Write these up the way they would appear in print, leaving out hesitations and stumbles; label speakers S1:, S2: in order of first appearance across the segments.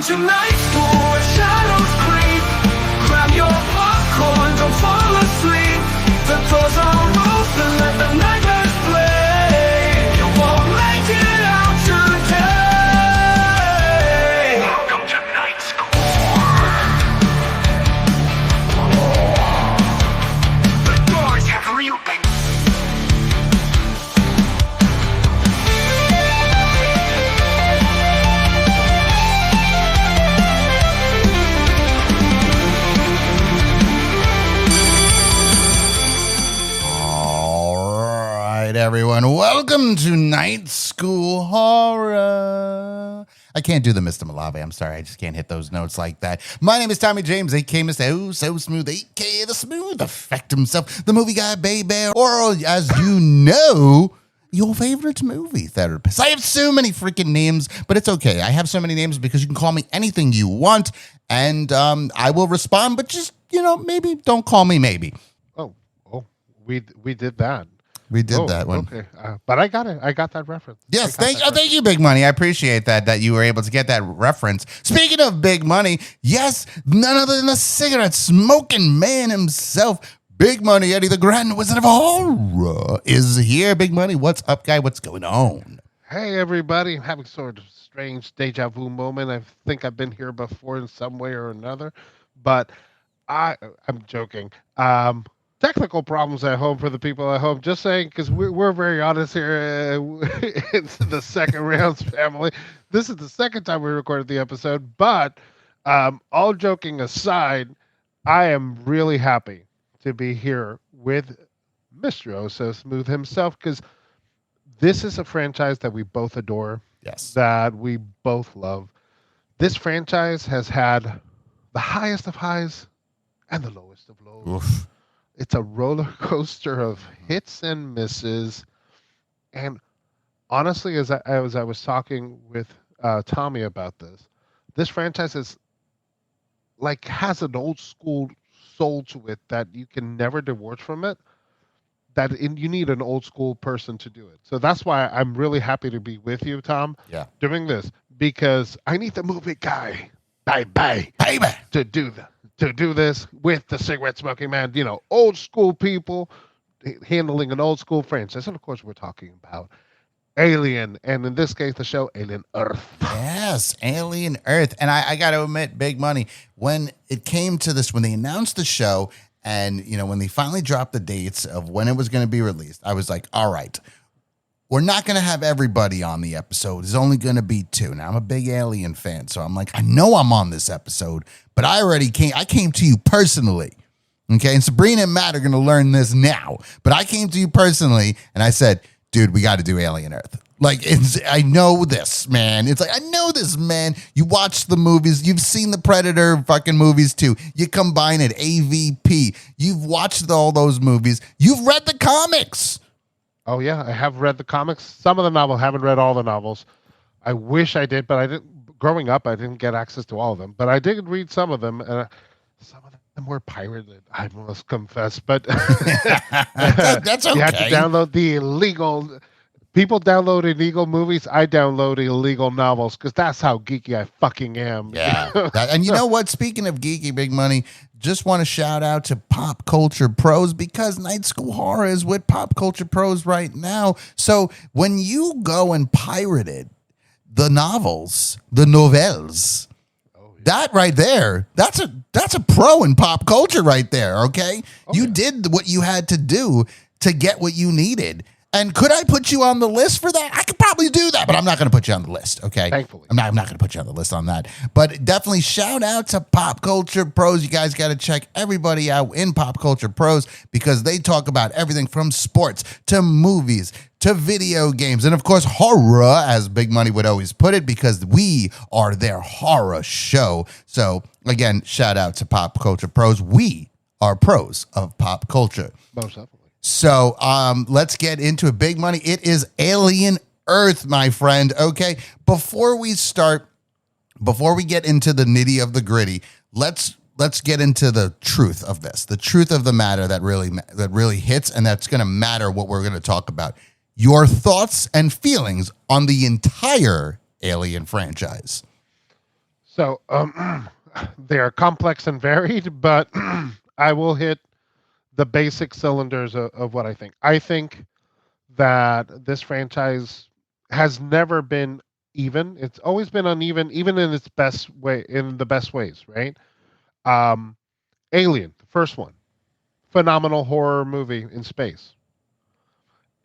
S1: to night school where shadows creep. Grab your popcorn, don't fall asleep. The doors are open, let the nightmares play. You won't make it out today. Welcome to night school. The doors have reopened.
S2: Everyone, welcome to Night School Horror. I can't do the Mr. Malave. I'm sorry. I just can't hit those notes like that. My name is Tommy James, a.k.a. Mr. Oh So Smooth, a.k.a. The Smooth Effect himself, the movie guy, baby, or as you know, your favorite movie therapist. I have so many freaking names, but it's okay. I have so many names because you can call me anything you want, and I will respond, but just, maybe don't call me maybe.
S3: Oh, we did that.
S2: We did that one.
S3: Okay, but I got it. I got that reference.
S2: Yes, thank you, Big Money. I appreciate that you were able to get that reference. Speaking of Big Money, yes, none other than the cigarette smoking man himself, Big Money Eddie, the Grand Wizard of Horror, is here. Big Money, what's up, guy? What's going on?
S3: Hey, everybody! I'm having sort of strange deja vu moment. I think I've been here before in some way or another, but I'm joking. Technical problems at home for the people at home. Just saying, because we're very honest here. It's the second rounds family. This is the second time we recorded the episode, but all joking aside, I am really happy to be here with Mr. Oh So Smooth himself, because this is a franchise that we both adore.
S2: Yes.
S3: That we both love. This franchise has had the highest of highs and the lowest of lows.
S2: Oof.
S3: It's a roller coaster of hits and misses. And honestly, as I was talking with Tommy about this franchise is has an old school soul to it that you can never divorce from it. You need an old school person to do it. So that's why I'm really happy to be with you, Tom, doing this, because I need the movie guy, baby, to do that. To do this with the cigarette smoking man, old school people handling an old school franchise. And of course, we're talking about Alien, and in this case, the show Alien Earth.
S2: Yes, Alien Earth. And I got to admit, Big Money, when it came to this, when they announced the show and, when they finally dropped the dates of when it was going to be released, I was like, all right, we're not going to have everybody on the episode. It's only going to be 2. Now, I'm a big Alien fan, so I'm like, I know I'm on this episode, but I came to you personally, okay? And Sabrina and Matt are going to learn this now, but I came to you personally, and I said, dude, we got to do Alien Earth. I know this, man. It's I know this, man. You watch the movies. You've seen the Predator fucking movies, too. You combine it, AVP. You've watched all those movies. You've read the comics.
S3: Oh, yeah, I have read the comics. Some of the novels. Haven't read all the novels. I wish I did, but I didn't. Growing up, I didn't get access to all of them. But I did read some of them, and some of them were pirated, I must confess. But
S2: that's okay.
S3: You have to download the illegal. People download illegal movies. I download illegal novels because that's how geeky I fucking am.
S2: Yeah. And you know what? Speaking of geeky, Big Money, just want to shout out to Pop Culture Pros, because Night School Horror is with Pop Culture Pros right now. So when you go and pirated the novels, the novels, that right there, that's a pro in pop culture right there, okay? You did what you had to do to get what you needed. And could I put you on the list for that? I could probably do that, but I'm not going to put you on the list, okay?
S3: Thankfully.
S2: I'm not going to put you on the list on that. But definitely shout out to Pop Culture Pros. You guys got to check everybody out in Pop Culture Pros, because they talk about everything from sports to movies to video games, and of course horror, as Big Money would always put it, because we are their horror show. So again, shout out to Pop Culture Pros. We are pros of pop culture.
S3: Most definitely.
S2: So let's get into it. Big Money. It is Alien Earth, my friend. Okay, before we get into the nitty of the gritty, let's get into the truth of this, the truth of the matter that really hits, and that's going to matter what we're going to talk about. Your thoughts and feelings on the entire Alien franchise.
S3: So they are complex and varied, but I will hit the basic cylinders of what I think. I think that this franchise has never been even. It's always been uneven, even in its best way, in the best ways, right? Um, Alien, the first one, phenomenal horror movie in space.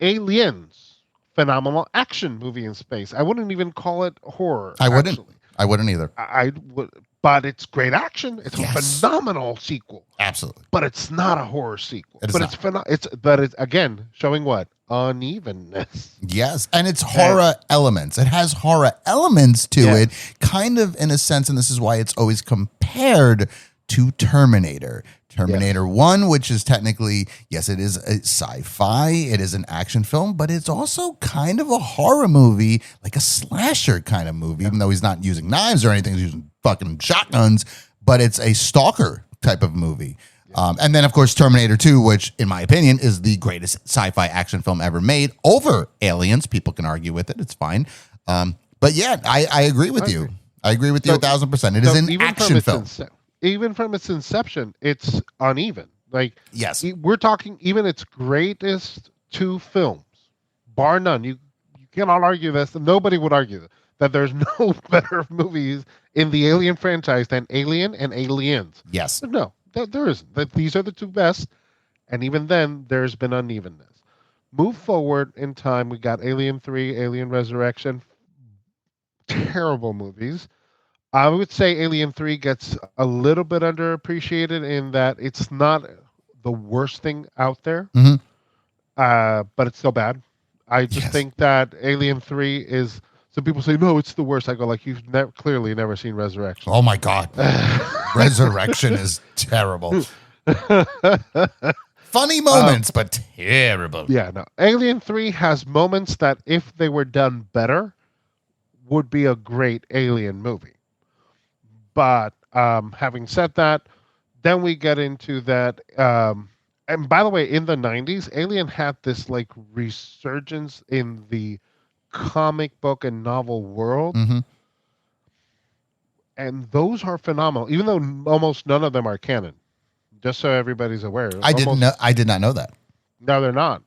S3: Aliens, phenomenal action movie in space. I wouldn't even call it horror,
S2: I wouldn't.
S3: actually.
S2: I wouldn't either.
S3: I would, but it's great action. It's a
S2: Yes.
S3: phenomenal sequel,
S2: Absolutely.
S3: but it's not a horror sequel.
S2: It is
S3: But
S2: not.
S3: it's again showing what unevenness.
S2: Yes, and it's horror elements. It has horror elements to
S3: Yeah.
S2: it, kind of in a sense, and this is why it's always compared to Terminator. Terminator 1, which is technically, yes, it is a sci-fi, it is an action film, but it's also kind of a horror movie, like a slasher kind of movie, even though he's not using knives or anything, he's using fucking shotguns, but it's a stalker type of movie. And then, of course, Terminator 2, which, in my opinion, is the greatest sci-fi action film ever made over Aliens. People can argue with it. It's fine. But yeah, I agree with you. I agree with you 1,000%. It is an action film.
S3: Even from its inception, it's uneven. Like,
S2: Yes.
S3: we're talking even its greatest two films, bar none. You cannot argue this. Nobody would argue that there's no better movies in the Alien franchise than Alien and Aliens.
S2: Yes.
S3: No, there isn't. These are the two best, and even then, there's been unevenness. Move forward in time, we got Alien 3, Alien Resurrection, terrible movies. I would say Alien 3 gets a little bit underappreciated in that it's not the worst thing out there,
S2: Mhm.
S3: but it's still bad. I just
S2: Yes.
S3: think that Alien 3 is. Some people say, no, it's the worst. I go, like, you've clearly never seen Resurrection.
S2: Oh my God. Resurrection is terrible. Funny moments, but terrible.
S3: Yeah, no. Alien 3 has moments that, if they were done better, would be a great Alien movie. But having said that, then we get into that. And by the way, in the 90s, Alien had this like resurgence in the comic book and novel world.
S2: Mhm.
S3: And those are phenomenal, even though almost none of them are canon. Just so everybody's aware.
S2: I did not know that.
S3: No, they're not.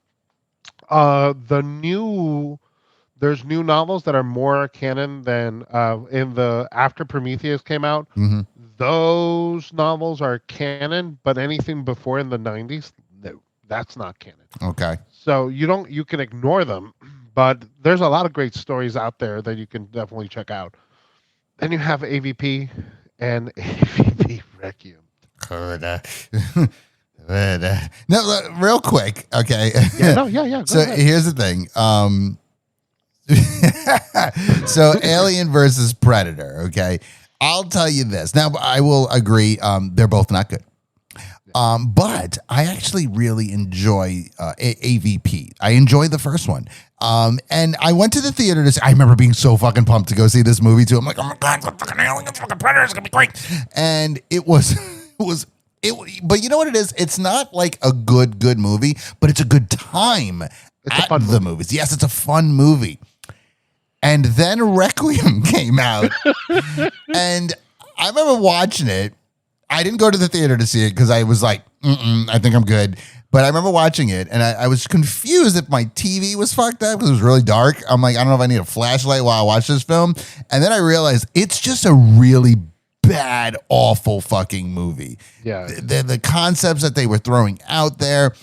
S3: There's new novels that are more canon than in the after Prometheus came out.
S2: Mhm.
S3: Those novels are canon, but anything before in the 90s, no, that's not canon.
S2: Okay.
S3: So you can ignore them, but there's a lot of great stories out there that you can definitely check out. Then you have AVP and AVP Requiem.
S2: No, real quick. Okay.
S3: Yeah, no, yeah. Go
S2: So
S3: ahead.
S2: here's the thing. So Alien versus Predator. Okay. I'll tell you this. Now, I will agree. They're both not good. But I actually really enjoy AVP. I enjoy the first one. And I went to the theater to see, I remember being so fucking pumped to go see this movie too. I'm like, oh my God, the fucking Aliens, fucking Predator is gonna be great. And it was, but you know what it is? It's not like a good movie, but it's a good time
S3: It's a
S2: at
S3: fun
S2: the movies. Yes, it's a fun movie. And then Requiem came out. And I remember watching it. I didn't go to the theater to see it because I was like, I think I'm good. But I remember watching it, and I was confused if my TV was fucked up because it was really dark. I'm like, I don't know if I need a flashlight while I watch this film. And then I realized it's just a really bad, awful fucking movie.
S3: Yeah.
S2: The concepts that they were throwing out there,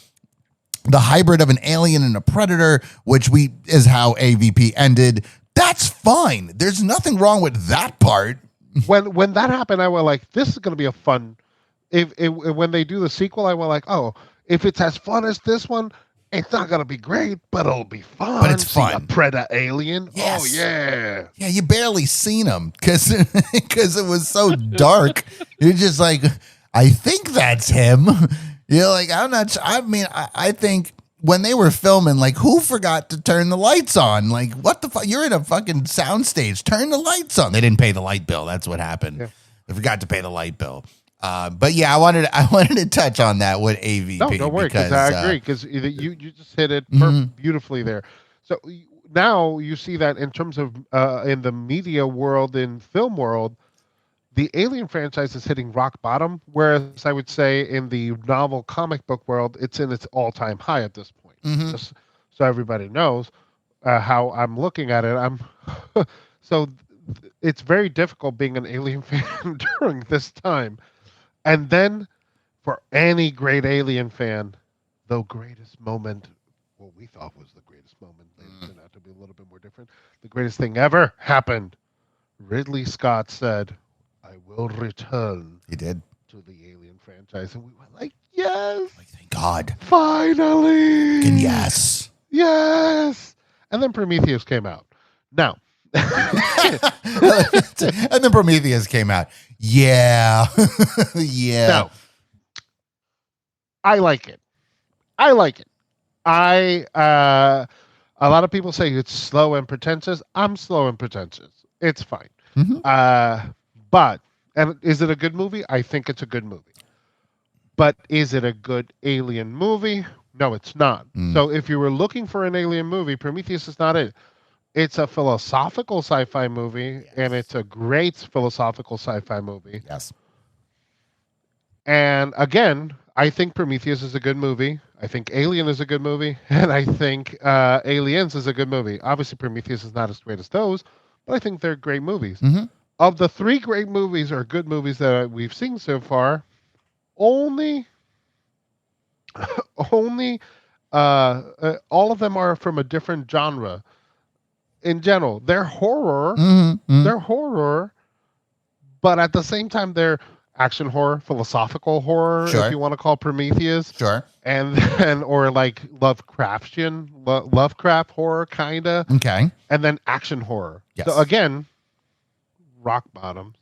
S2: the hybrid of an alien and a predator, which is how AVP ended. That's fine. There's nothing wrong with that part.
S3: When that happened, I was like, this is going to be a fun. When they do the sequel, I was like, oh, if it's as fun as this one, it's not going to be great, but it'll be fun.
S2: But it's fun.
S3: A Predator alien.
S2: Yes.
S3: Oh yeah.
S2: Yeah, you barely seen him because it was so dark. You're just like, I think that's him. You're like, I'm not. I mean, I think when they were filming, like, who forgot to turn the lights on? Like, what the fuck? You're in a fucking soundstage. Turn the lights on. They didn't pay the light bill. That's what happened.
S3: Yeah.
S2: They forgot to pay the light bill. But yeah, I wanted to touch on that with AVP.
S3: No, don't worry, because I agree, because you just hit it beautifully there. So now you see that in terms of in the media world, in film world, the Alien franchise is hitting rock bottom, whereas I would say in the novel comic book world, it's in its all-time high at this point. Just so everybody knows how I'm looking at it, so it's very difficult being an Alien fan during this time. And then for any great Alien fan, the greatest moment, what we thought was the greatest moment, it turned out to be a little bit more different. The greatest thing ever happened. Ridley Scott said, I will return.
S2: He did.
S3: To the Alien franchise. And we were like, yes.
S2: Like, thank God.
S3: Finally.
S2: And yes.
S3: Yes. And then Prometheus came out. Now.
S2: And then Prometheus came out. Yeah. Yeah.
S3: Now, I like it. A lot of people say it's slow and pretentious. I'm slow and pretentious. It's fine. But, and is it a good movie? I think it's a good movie. But is it a good Alien movie? No, it's not. So if you were looking for an Alien movie, Prometheus is not it. It's a philosophical sci-fi movie, and it's a great philosophical sci-fi movie.
S2: Yes.
S3: And again, I think Prometheus is a good movie. I think Alien is a good movie. And I think Aliens is a good movie. Obviously, Prometheus is not as great as those, but I think they're great movies. Of the 3 great movies or good movies that we've seen so far, only all of them are from a different genre. In general, they're horror. They're horror, but at the same time, they're action horror, philosophical horror, if you want to call Prometheus.
S2: Sure.
S3: And then, or like Lovecraftian, Lovecraft horror, kind of.
S2: Okay.
S3: And then action horror.
S2: Yes.
S3: So again, rock bottom.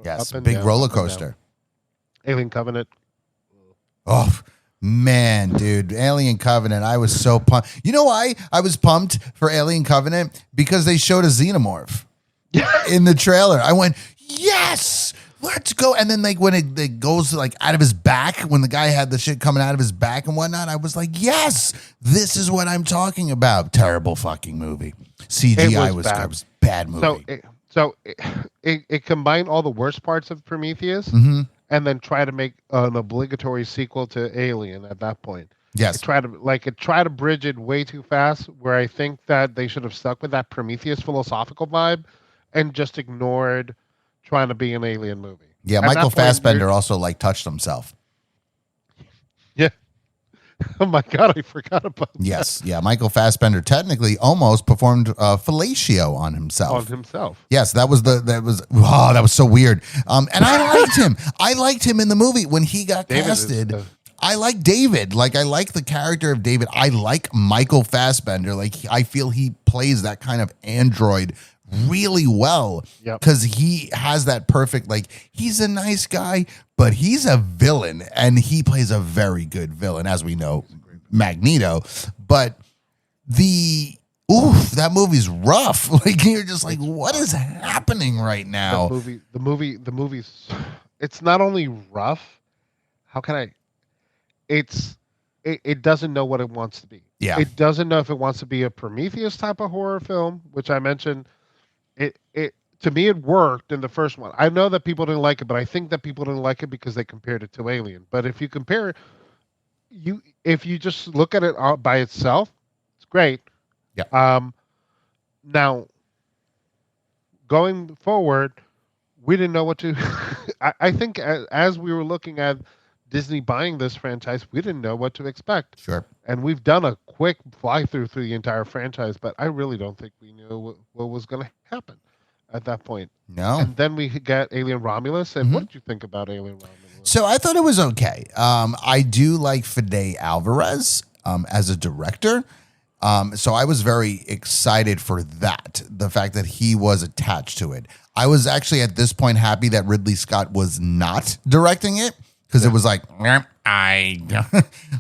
S2: Yes.
S3: Up and
S2: Big
S3: down,
S2: roller
S3: up and down.
S2: coaster.
S3: Alien Covenant.
S2: Oh, man, dude. Alien Covenant. I was so pumped. You know why I was pumped for Alien Covenant? Because they showed a xenomorph in the trailer. I went, yes, let's go. And then like when it goes like out of his back, when the guy had the shit coming out of his back and whatnot, I was like, yes, this is what I'm talking about. Terrible fucking movie. CGI was bad. Was bad movie.
S3: So it combined all the worst parts of Prometheus and then try to make an obligatory sequel to Alien at that point.
S2: Yes.
S3: It tried to bridge it way too fast, where I think that they should have stuck with that Prometheus philosophical vibe and just ignored trying to be an Alien movie.
S2: Yeah, Michael Fassbender also like touched himself.
S3: Yeah. Oh my God, I forgot about that.
S2: Yes. Yeah, Michael Fassbender technically almost performed fellatio on himself. Yes, that was so weird. And I liked him. I liked him in the movie when he got casted. I like David. Like, I like the character of David. I like Michael Fassbender. Like, I feel he plays that kind of android really well because he has that perfect, like, he's a nice guy, but he's a villain, and he plays a very good villain, as we know, Magneto. But that movie's rough. Like, you're just like, what is happening right now?
S3: The movie's, it's not only rough. How can I? It doesn't know what it wants to be.
S2: Yeah.
S3: It doesn't know if it wants to be a Prometheus type of horror film, which I mentioned. It to me, it worked in the first one. I know that people didn't like it, but I think that people didn't like it because they compared it to Alien. But if you compare it, if you just look at it by itself, it's great.
S2: Yeah.
S3: Now, going forward, we didn't know what to. I think as we were looking at Disney buying this franchise, we didn't know what to expect.
S2: Sure.
S3: And we've done a quick fly through the entire franchise, but I really don't think we knew what was going to happen at that point.
S2: No.
S3: And then we got Alien Romulus. And what did you think about Alien Romulus?
S2: So I thought it was okay. I do like Fede Alvarez as a director. So I was very excited for that, the fact that he was attached to it. I was actually at this point happy that Ridley Scott was not directing it. Because it was like,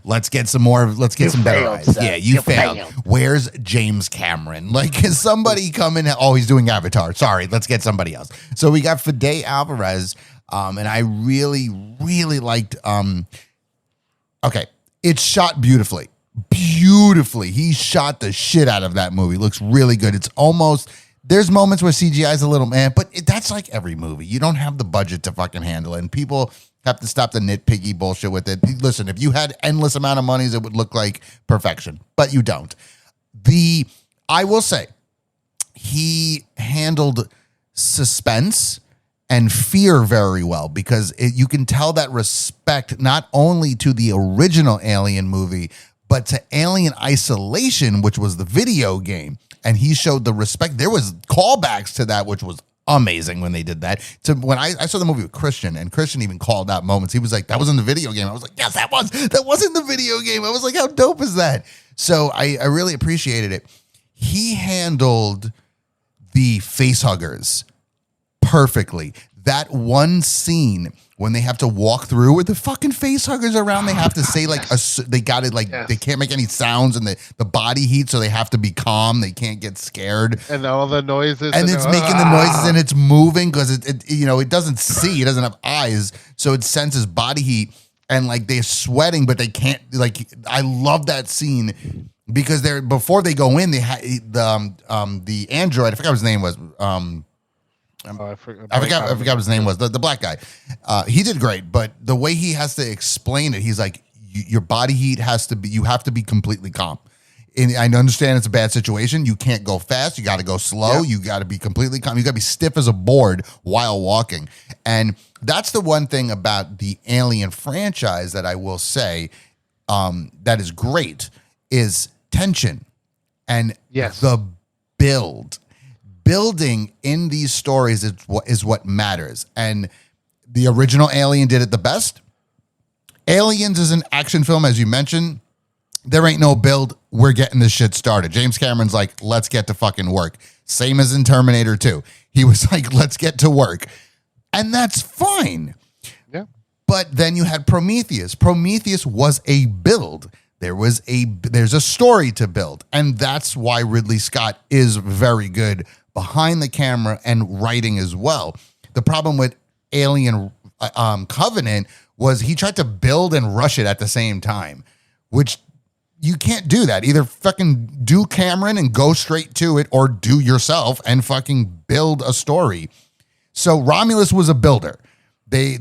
S2: let's get some better eyes. Yeah, you failed. Where's James Cameron? Like, is somebody coming? Oh, he's doing Avatar. Sorry, let's get somebody else. So we got Fede Alvarez, and I really, really liked. Okay, it's shot beautifully. Beautifully, he shot the shit out of that movie. Looks really good. It's almost There's moments where CGI is a little but that's like every movie. You don't have the budget to fucking handle it, and people have to stop the nitpicky bullshit with it. Listen, if you had endless amount of monies, it would look like perfection, but you don't. I will say, he handled suspense and fear very well, because you can tell that respect not only to the original Alien movie, but to Alien Isolation, which was the video game. And he showed the respect. There was callbacks to that, which was amazing when they did that. So when I saw the movie with Christian, and Christian even called out moments. He was like, that was in the video game. I was like, yes, that was in the video game. I was like, how dope is that? So I really appreciated it. He handled the facehuggers perfectly. That one scene when they have to walk through with the fucking facehuggers around, they have to say like they got it like they can't make any sounds, and the body heat, so they have to be calm. They can't get scared,
S3: and all the noises,
S2: and it's making the noises, and it's moving because it doesn't see, it doesn't have eyes, so it senses body heat, and like they're sweating, but they can't. Like, I love that scene because before they go in, they had the android. I forgot what his name was. I forgot what his name was. The black guy. He did great, but the way he has to explain it, he's like, your body heat you have to be completely calm. And I understand it's a bad situation. You can't go fast. You got to go slow. Yep. You got to be completely calm. You got to be stiff as a board while walking. And that's the one thing about the Alien franchise that I will say that is great is tension and the build. Building in these stories is what matters. And the original Alien did it the best. Aliens is an action film, as you mentioned. There ain't no build. We're getting this shit started. James Cameron's like, let's get to fucking work. Same as in Terminator 2. He was like, let's get to work. And that's fine.
S3: Yeah.
S2: But then you had Prometheus. Prometheus was a build. There's a story to build. And that's why Ridley Scott is very good behind the camera and writing as well. The problem with Alien Covenant was he tried to build and rush it at the same time, which you can't do that. Either fucking do Cameron and go straight to it, or do yourself and fucking build a story. So Romulus was a builder. They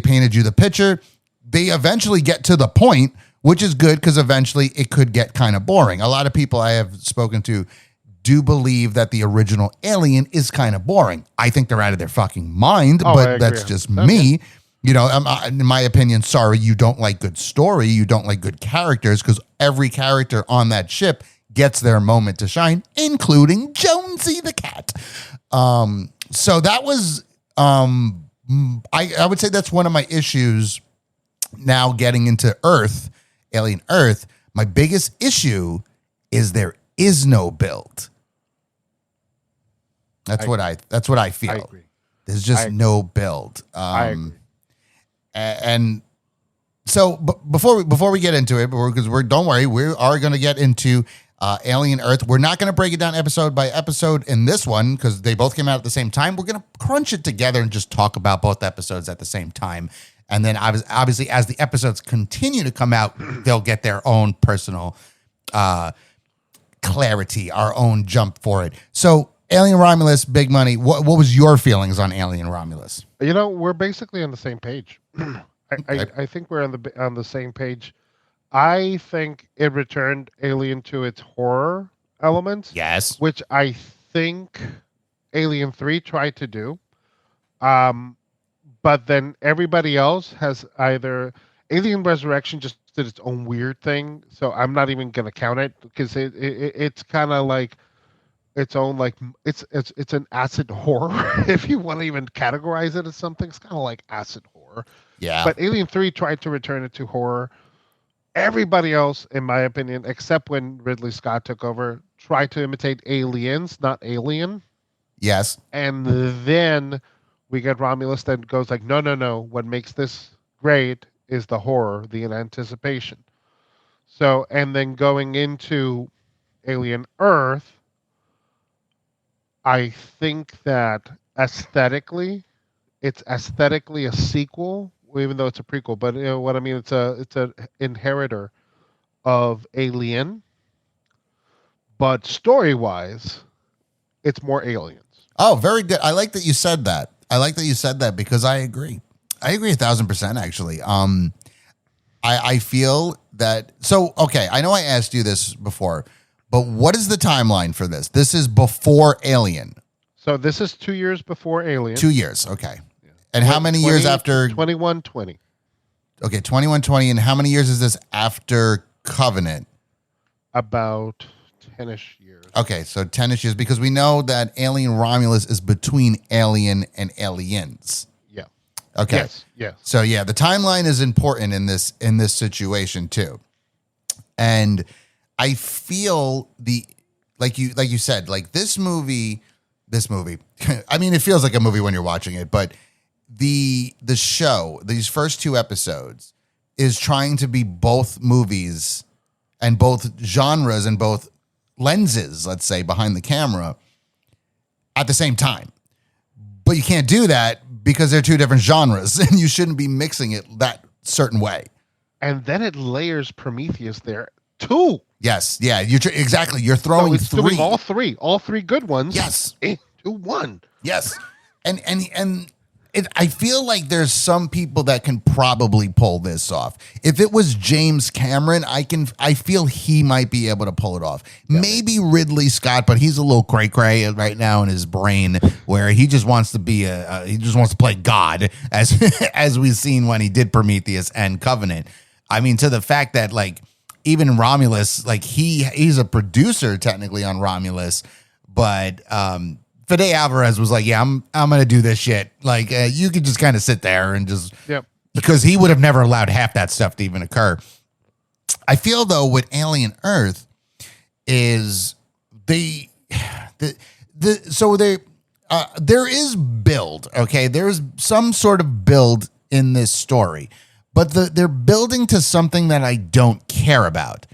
S2: painted you the picture. They eventually get to the point, which is good because eventually it could get kind of boring. A lot of people I have spoken to do believe that the original Alien is kind of boring. I think they're out of their fucking mind, but that's just me. You know, in my opinion, sorry, you don't like good story, you don't like good characters, because every character on that ship gets their moment to shine, including Jonesy the cat. So that was, I would say that's one of my issues now getting into Earth, Alien Earth. My biggest issue is there is no build. That's what I feel.
S3: I agree.
S2: There's just no build.
S3: I agree.
S2: And so before we get into it, because don't worry, we are going to get into Alien Earth. We're not going to break it down episode by episode in this one because they both came out at the same time. We're going to crunch it together and just talk about both episodes at the same time. And then obviously as the episodes continue to come out, they'll get their own personal clarity, our own jump for it. So Alien Romulus, big money. What was your feelings on Alien Romulus?
S3: You know, we're basically on the same page. I think we're on the same page. I think it returned Alien to its horror elements.
S2: Yes.
S3: Which I think Alien 3 tried to do. But then everybody else has either... Alien Resurrection just did its own weird thing, so I'm not even going to count it, because it's kind of like its own, like, it's an acid horror. If you want to even categorize it as something, it's kind of like acid horror.
S2: Yeah.
S3: But Alien 3 tried to return it to horror. Everybody else, in my opinion, except when Ridley Scott took over, tried to imitate Aliens, not Alien.
S2: Yes.
S3: And then we get Romulus that goes like, no. What makes this great is the horror, the anticipation. So, and then going into Alien Earth, I think that aesthetically, it's aesthetically a sequel, even though it's a prequel. But you know what I mean? It's a inheritor of Alien. But story-wise, it's more aliens.
S2: Oh, very good. I like that you said that. I like that you said that because I agree. I agree 1,000% actually. I feel that. So, okay, I know I asked you this before, but what is the timeline for this? This is before Alien.
S3: So this is 2 years before Alien.
S2: 2 years, okay. And how many years after?
S3: 2120.
S2: Okay, 2120. And how many years is this after Covenant?
S3: About 10-ish years.
S2: Okay, so 10-ish years, because we know that Alien Romulus is between Alien and Aliens.
S3: Yeah.
S2: Okay.
S3: Yes. Yes.
S2: So yeah, the timeline is important in this situation too. And I feel like you said, like this movie, I mean, it feels like a movie when you're watching it, but the show, these first 2 episodes, is trying to be both movies and both genres and both lenses, let's say, behind the camera at the same time. But you can't do that because they're 2 different genres, and you shouldn't be mixing it that certain way.
S3: And then it layers Prometheus there too.
S2: Yes, yeah, exactly. You're throwing
S3: So it's
S2: 3.
S3: doing all three good ones.
S2: Yes,
S3: into one.
S2: yes, and I feel like there's some people that can probably pull this off. If it was James Cameron, I feel he might be able to pull it off. Yeah. Maybe Ridley Scott, but he's a little cray-cray right now in his brain, where he just wants to be he just wants to play God, as we've seen when he did Prometheus and Covenant. I mean, to the fact that like even Romulus, like he's a producer technically on Romulus, but Fede Alvarez was like, yeah, I'm going to do this shit. Like, you could just kind of sit there and just,
S3: Yep.
S2: Because he would have never allowed half that stuff to even occur. I feel though with Alien Earth is there is build. Okay. There's some sort of build in this story, but they're building to something that I don't care about.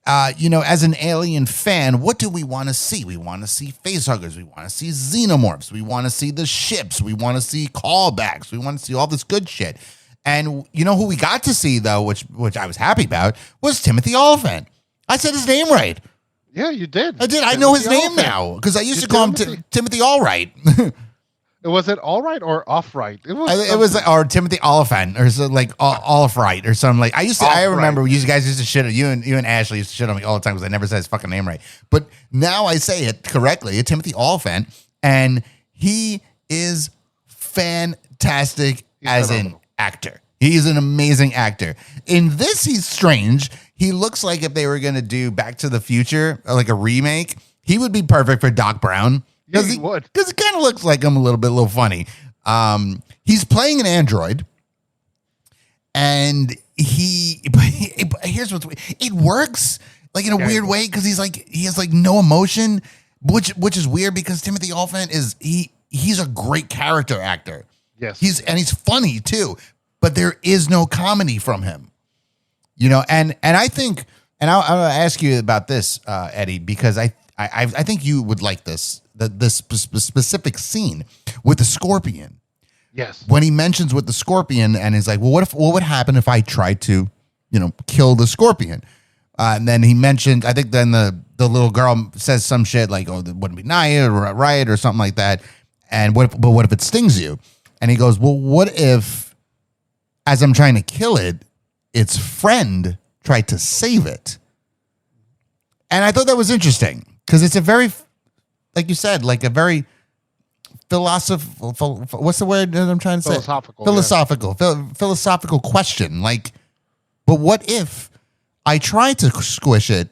S2: As an Alien fan, what do we want to see? We want to see facehuggers. We want to see xenomorphs. We want to see the ships. We want to see callbacks. We want to see all this good shit. And you know who we got to see, though, which I was happy about, was Timothy Olyphant. I said his name right.
S3: Yeah, you did.
S2: I did. I know his name now because I used to call him Timothy Allright.
S3: Was it all right or off right?
S2: It was or Timothy Oliphant or so, like Olive right or something like. I remember you guys used to shit on you and Ashley used to shit on me all the time because I never said his fucking name right. But now I say it correctly. Timothy Oliphant, and he is fantastic as an actor. He's an amazing actor. In this, he's strange. He looks like if they were going to do Back to the Future, like a remake, he would be perfect for Doc Brown. Because he kind of looks like him a little funny. He's playing an android, and here's what's it works like in a weird way because he has like no emotion, which is weird because Timothy Olyphant he's a great character actor.
S3: Yes,
S2: he's funny too, but there is no comedy from him. And I think, and I'll ask you about this, Eddie, because I think you would like this specific scene with the scorpion.
S3: Yes.
S2: When he mentions with the scorpion and he's like, well, what would happen if I tried to, kill the scorpion? And then he mentioned, I think then the little girl says some shit like, oh, that wouldn't be nice or right or something like that. And what if it stings you? And he goes, well, what if as I'm trying to kill it, its friend tried to save it? And I thought that was interesting because it's a very, like you said, like a very philosophical, what's the word that I'm trying to say? Philosophical question. Like, but what if I try to squish it,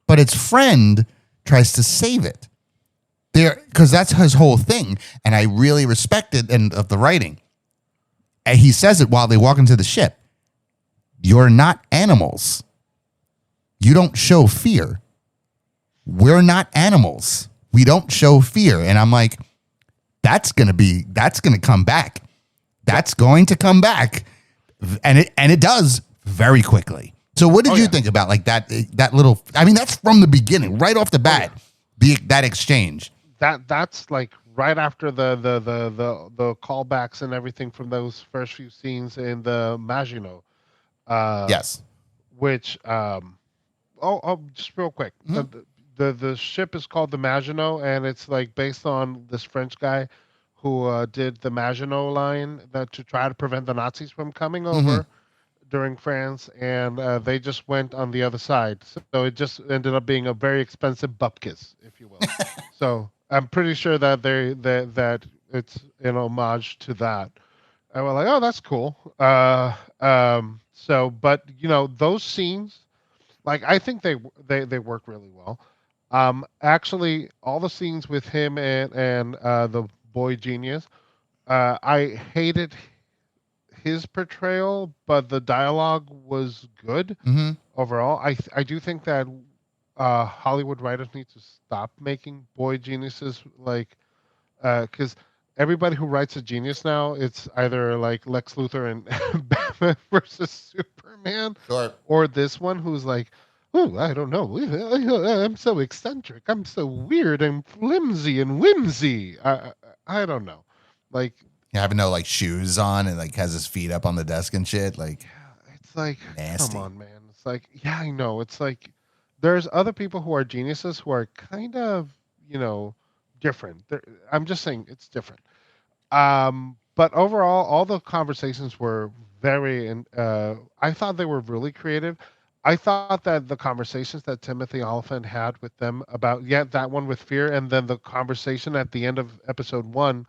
S2: but its friend tries to save it? Because that's his whole thing. And I really respect it of the writing. And he says it while they walk into the ship. You're not animals. You don't show fear. We're not animals. We don't show fear. And I'm like, that's going to come back. That's going to come back. And it does very quickly. So what did you think about like that little, I mean, that's from the beginning, right off the bat, that exchange.
S3: That's like right after the callbacks and everything from those first few scenes in the Maginot.
S2: Yes.
S3: Which, just real quick. the ship is called the Maginot, and it's like based on this French guy who did the Maginot Line that to try to prevent the Nazis from coming over during France, and they just went on the other side. So it just ended up being a very expensive bupkis, if you will. So I'm pretty sure that that it's an homage to that. And we're like, oh, that's cool. So, but those scenes, like I think they work really well. Actually, all the scenes with him and the boy genius, I hated his portrayal, but the dialogue was good overall. I do think that Hollywood writers need to stop making boy geniuses like because everybody who writes a genius now, it's either like Lex Luthor and Batman versus Superman,
S2: Sure.
S3: or this one who's like, oh, I don't know, I'm so eccentric, I'm so weird and flimsy and whimsy. I don't know, like.
S2: You having no like shoes on and like has his feet up on the desk and shit. Like,
S3: It's like,
S2: nasty.
S3: come on, man. It's like, yeah, I know. It's like, there's other people who are geniuses who are kind of, different. I'm just saying it's different. But overall, all the conversations were very, and I thought they were really creative. I thought that the conversations that Timothy Oliphant had with them about, that one with fear, and then the conversation at the end of episode 1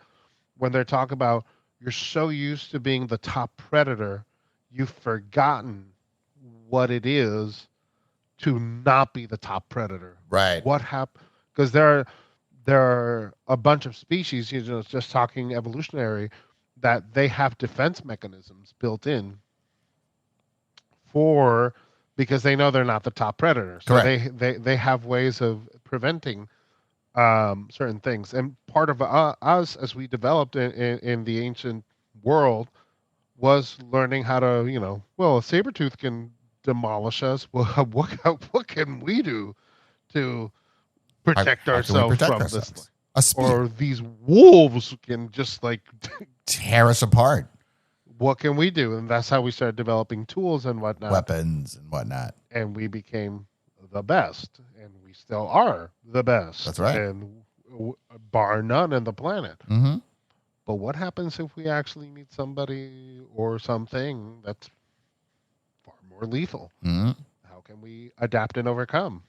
S3: when they're talking about you're so used to being the top predator, you've forgotten what it is to not be the top predator.
S2: Right.
S3: What happened? Because there are a bunch of species, just talking evolutionary, that they have defense mechanisms built in because they know they're not the top predator. So
S2: Correct.
S3: they have ways of preventing certain things. And part of us, as we developed in the ancient world, was learning how to, well, a saber tooth can demolish us. Well, what can we do to protect
S2: How can we
S3: ourselves
S2: protect
S3: from
S2: ourselves?
S3: this?
S2: A spear.
S3: Or these wolves can just like,
S2: Tear us apart.
S3: what can we do? And that's how we started developing tools and whatnot.
S2: Weapons and whatnot.
S3: And we became the best, and we still are the best.
S2: That's right.
S3: And bar none in the planet.
S2: Mm-hmm.
S3: But what happens if we actually meet somebody or something that's far more lethal?
S2: Mm-hmm.
S3: How can we adapt and overcome?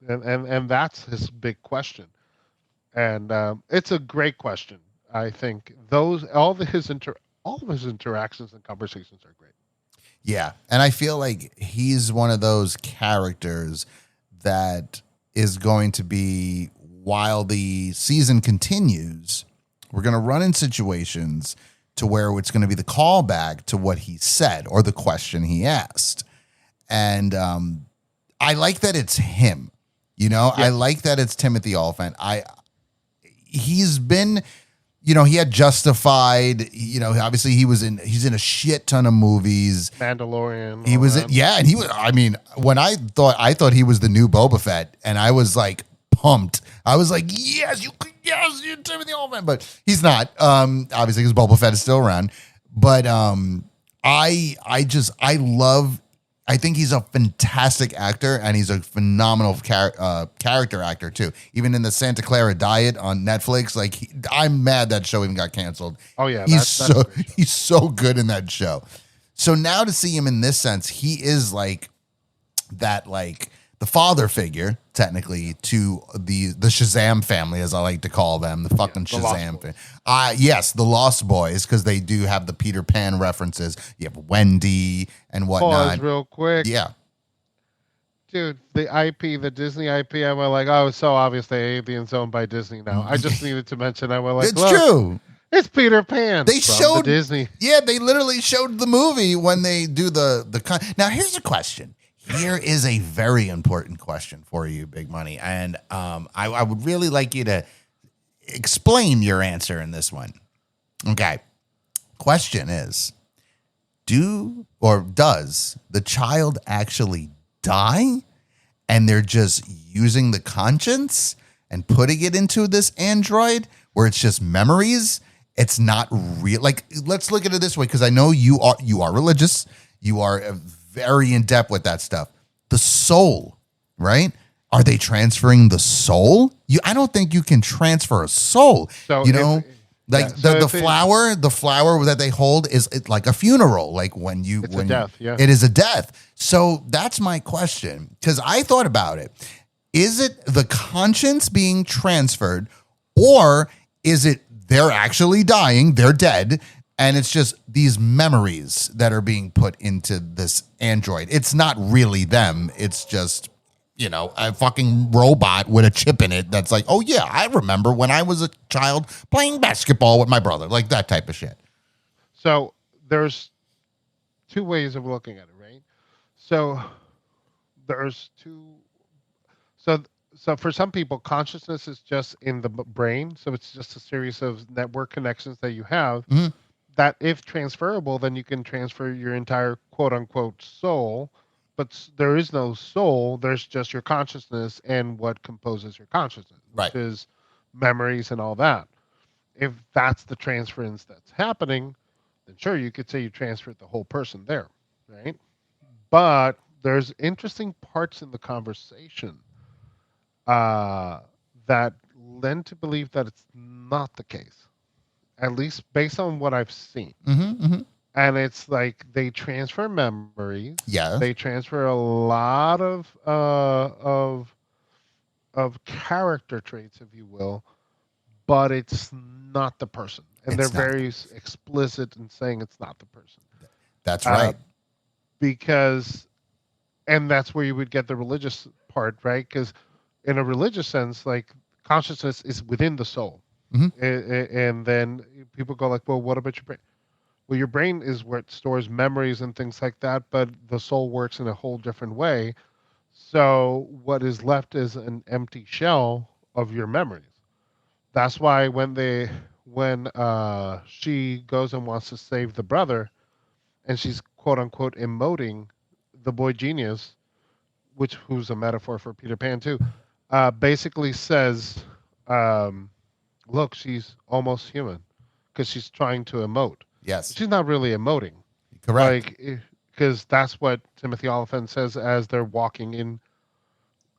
S3: And that's his big question. And it's a great question. I think all of his interactions and conversations are great.
S2: Yeah. And I feel like he's one of those characters that is going to be, while the season continues, we're going to run in situations to where it's going to be the callback to what he said or the question he asked. And I like that it's him, I like that it's Timothy Oliphant. He's been, he had Justified, obviously he's in a shit ton of movies.
S3: Mandalorian.
S2: He was and he was, when I thought he was the new Boba Fett, and I was like pumped. I was like, yes, you're Timothy Oliphant, but he's not, obviously, because Boba Fett is still around. But I think he's a fantastic actor, and he's a phenomenal character actor too. Even in the Santa Clara Diet on Netflix, like I'm mad that show even got canceled.
S3: Oh yeah,
S2: he's so good in that show. So now to see him in this sense, he is like that, like the father figure technically to the Shazam family, as I like to call them, the fucking Shazam family. Yes, the Lost Boys, because they do have the Peter Pan references. You have Wendy and whatnot.
S3: Pause real quick.
S2: Yeah.
S3: Dude, the IP, the Disney IP, I went like, oh, it's so obvious the alien's owned by Disney now. I just needed to mention, I went like,
S2: It's true.
S3: It's Peter Pan.
S2: They showed
S3: Disney.
S2: Yeah, they literally showed the movie when they do the Now, here's a question. Here is a very important question for you, Big Money. And I would really like you to explain your answer in this one. Okay. Question is, does the child actually die and they're just using the conscience and putting it into this android where it's just memories? It's not real. Like, let's look at it this way, because I know you are religious. You are very in depth with that stuff. The soul, right? Are they transferring the soul? I don't think you can transfer a soul.
S3: So
S2: The flower that they hold is like a funeral. Like when
S3: It's a death, yeah.
S2: it is a death. So that's my question, because I thought about it. Is it the conscience being transferred, or is it they're actually dying, they're dead, and it's just these memories that are being put into this android? It's not really them. It's just, a fucking robot with a chip in it that's like, oh yeah, I remember when I was a child playing basketball with my brother, like that type of shit.
S3: So there's two ways of looking at it, right? So there's two. So for some people, consciousness is just in the brain. So it's just a series of network connections that you have that, if transferable, then you can transfer your entire quote unquote soul. But there is no soul. There's just your consciousness and what composes your consciousness,
S2: Right.
S3: which is memories and all that. If that's the transference that's happening, then sure, you could say you transferred the whole person there, right? But there's interesting parts in the conversation that lend to believe that it's not the case, at least based on what I've seen. And it's like they transfer memories.
S2: Yeah.
S3: They transfer a lot of character traits, if you will, but it's not the person. And
S2: It's
S3: they're
S2: not.
S3: very explicit in saying it's not the person.
S2: That's right.
S3: And that's where you would get the religious part, right? Because in a religious sense, like, consciousness is within the soul. And then people go like, well, what about your brain? Well, your brain is where it stores memories and things like that, but the soul works in a whole different way. So what is left is an empty shell of your memories. That's why when she goes and wants to save the brother, and she's quote unquote emoting the boy genius, who's a metaphor for Peter Pan too, basically says, look, she's almost human because she's trying to emote.
S2: Yes.
S3: She's not really emoting.
S2: Correct.
S3: Because that's what Timothy Oliphant says as they're walking in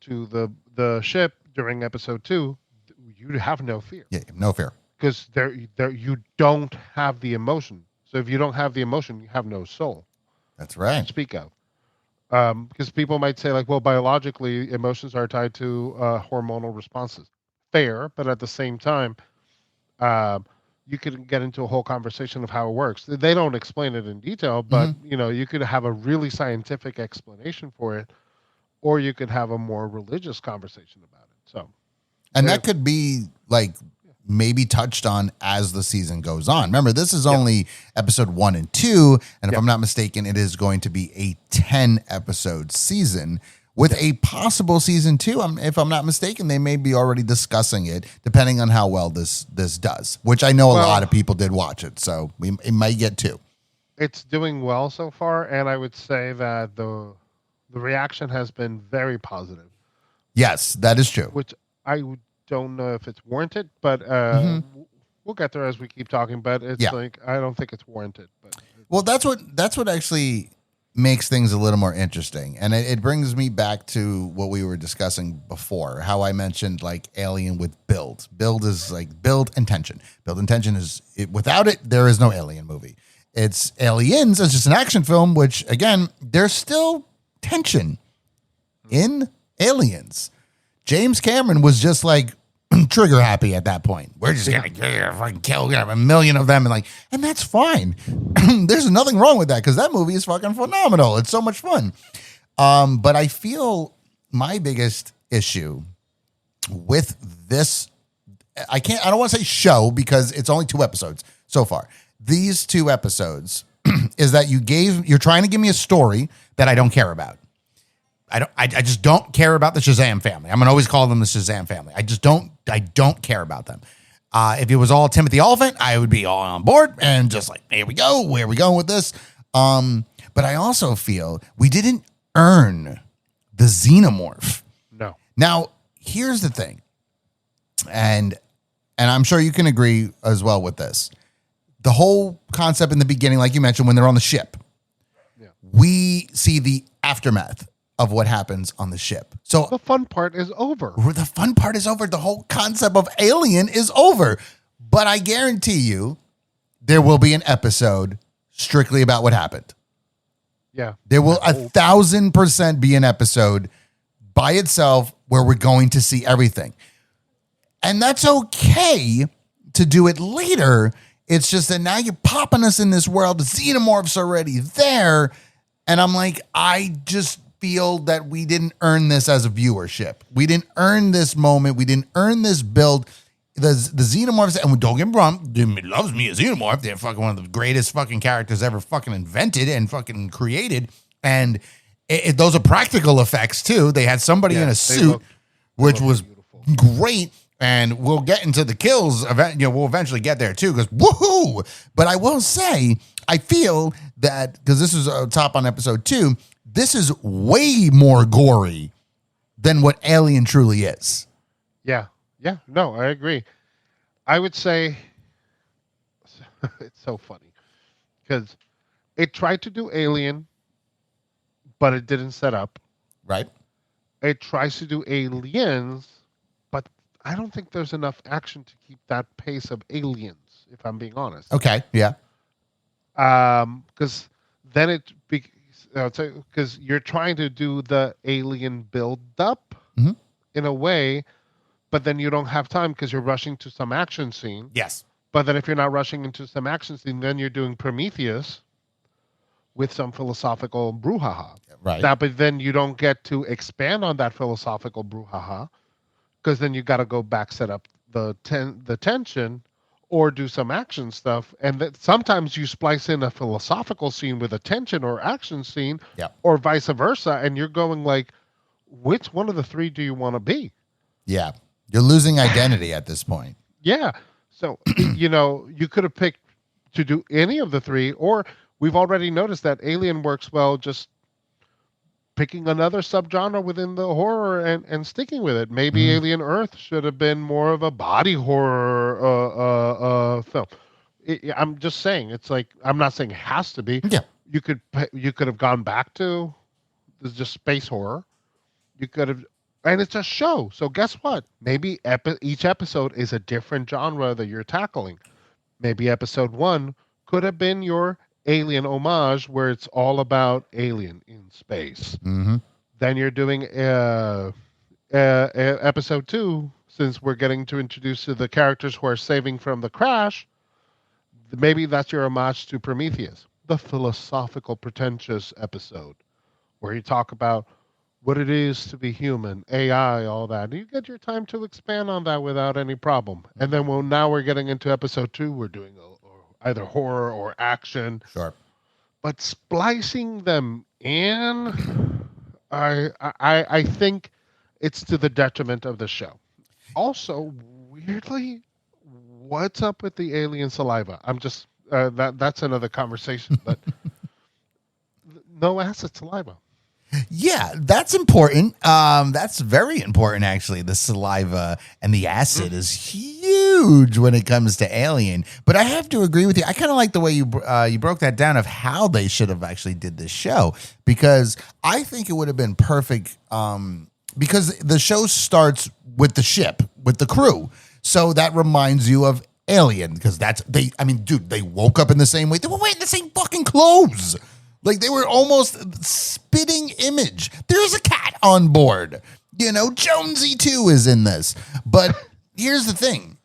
S3: to the ship during episode 2. You have no fear.
S2: Yeah, no fear.
S3: Because you don't have the emotion. So if you don't have the emotion, you have no soul
S2: That's right.
S3: to speak of. Because people might say, like, well, biologically, emotions are tied to hormonal responses. Fair, but at the same time, you could get into a whole conversation of how it works. They don't explain it in detail, but you could have a really scientific explanation for it, or you could have a more religious conversation about it. So,
S2: and that could be like maybe touched on as the season goes on. Remember, this is only episode 1 and 2, and if I'm not mistaken, it is going to be a 10 episode season with a possible season 2. If I'm not mistaken, they may be already discussing it, depending on how well this does, which I know a lot of people did watch it, so it might get 2.
S3: It's doing well so far, and I would say that the reaction has been very positive.
S2: Yes, that is true.
S3: Which I don't know if it's warranted, but we'll get there as we keep talking. But it's like, I don't think it's warranted. But
S2: well, that's what actually makes things a little more interesting, and it brings me back to what we were discussing before, how I mentioned like Alien with build is like build and tension. Without it, there is no Alien movie. It's Aliens, it's just an action film, which again, there's still tension in Aliens. James Cameron was just like trigger happy at that point. We're just gonna fucking kill, we're gonna have a million of them, and that's fine. There's nothing wrong with that, because that movie is fucking phenomenal. It's so much fun. But I feel my biggest issue with this, I don't want to say show, because it's only 2 episodes so far. These 2 episodes is that you're trying to give me a story that I don't care about. I just don't care about the Shazam family. I'm gonna always call them the Shazam family. I don't care about them. If it was all Timothy Oliphant, I would be all on board and just like, here we go, where are we going with this? But I also feel we didn't earn the Xenomorph.
S3: no.
S2: Now, here's the thing, and I'm sure you can agree as well with this. The whole concept in the beginning, like you mentioned, when they're on the ship, we see the aftermath of what happens on the ship. So
S3: The fun part is over.
S2: the fun part is over. The whole concept of Alien is over. But I guarantee you, there will be an episode strictly about what happened.
S3: Yeah.
S2: There will 1,000% be an episode by itself where we're going to see everything. And that's okay to do it later. It's just that now you're popping us in this world. The Xenomorph's already there. And I'm like, I just feel that we didn't earn this as a viewership. We didn't earn this moment. We didn't earn this build. The Xenomorphs, and don't get me wrong, loves me a Xenomorph. They're fucking one of the greatest fucking characters ever fucking invented and fucking created. And those are practical effects too. They had somebody in a suit, which was great. And we'll get into the kills. We'll eventually get there too, because woohoo! But I will say, I feel that because this is top on episode 2, this is way more gory than what Alien truly is.
S3: Yeah. Yeah. No, I agree. I would say it's so funny because it tried to do Alien, but it didn't set up.
S2: Right.
S3: It tries to do Aliens, but I don't think there's enough action to keep that pace of Aliens, if I'm being honest.
S2: Okay. Yeah.
S3: Because then because you're trying to do the Alien build up in a way, but then you don't have time because you're rushing to some action scene.
S2: Yes.
S3: But then if you're not rushing into some action scene, then you're doing Prometheus with some philosophical brouhaha.
S2: Right.
S3: Now, but then you don't get to expand on that philosophical brouhaha because then you got to go back, set up the tension, or do some action stuff. And sometimes you splice in a philosophical scene with a tension or action scene, or vice versa, and you're going like, which one of the three do you want to be?
S2: Yeah. You're losing identity at this point.
S3: Yeah. So, you could have picked to do any of the three, or we've already noticed that Alien works well just picking another subgenre within the horror and sticking with it. Maybe Alien Earth should have been more of a body horror film. I'm just saying, it's like, I'm not saying it has to be.
S2: Yeah.
S3: You could have gone back to just space horror. You could have, and it's a show. So guess what? Maybe each episode is a different genre that you're tackling. Maybe episode 1 could have been your Alien homage, where it's all about Alien in space.
S2: Mm-hmm.
S3: Then you're doing episode 2, since we're getting to introduce to the characters who are saving from the crash. Maybe that's your homage to Prometheus, the philosophical, pretentious episode, where you talk about what it is to be human, AI, all that. You get your time to expand on that without any problem. And then now we're getting into episode 2, we're doing either horror or action.
S2: Sure.
S3: But splicing them in, I think it's to the detriment of the show. Also, weirdly, what's up with the alien saliva? I'm just that's another conversation. But no acid saliva.
S2: Yeah, that's important. That's very important, actually. The saliva and the acid is huge when it comes to Alien. But I have to agree with you. I kind of like the way you broke that down of how they should have actually did this show, because I think it would have been perfect. Because the show starts with the ship, with the crew, so that reminds you of Alien. Because they woke up in the same way. They were wearing the same fucking clothes. Like, they were almost spitting image. There's a cat on board. Jonesy too is in this. But here's the thing.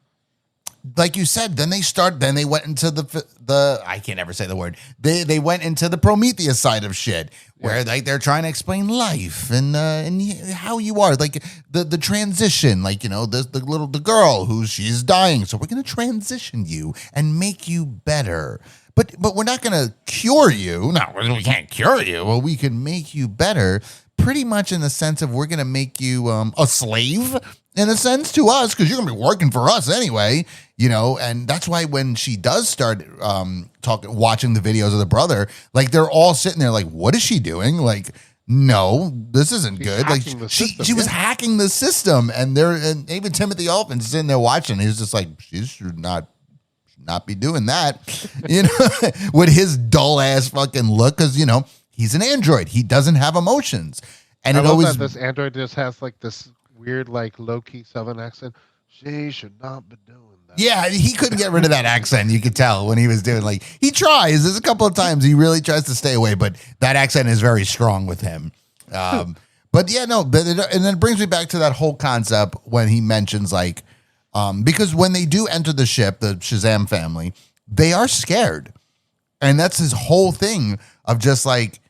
S2: Like you said, then they went into the I can't ever say the word. They went into the Prometheus side of shit, where like they're trying to explain life and how you are, like the transition, like the girl she's dying, so we're gonna transition you and make you better. But we're not going to cure you. No, we can't cure you. Well, we can make you better, pretty much in the sense of we're going to make you a slave, in a sense, to us, because you're going to be working for us anyway, and that's why when she does start watching the videos of the brother, like they're all sitting there like, what is she doing? Like, no, this isn't good. Like she was hacking the system, and even Timothy Olyphant's sitting there watching. He was just like, she should not be doing that, with his dull ass fucking look, because he's an android. He doesn't have emotions. And
S3: I
S2: it
S3: love
S2: always,
S3: that this android just has like this weird, like low key Southern accent. She should not be doing that.
S2: yeah, he couldn't get rid of that accent. You could tell when he was doing, like, he tries. There's a couple of times he really tries to stay away, but that accent is very strong with him. But yeah, no, and then it brings me back to that whole concept when he mentions, like, because when they do enter the ship, the Shazam family, they are scared. And that's his whole thing of just like,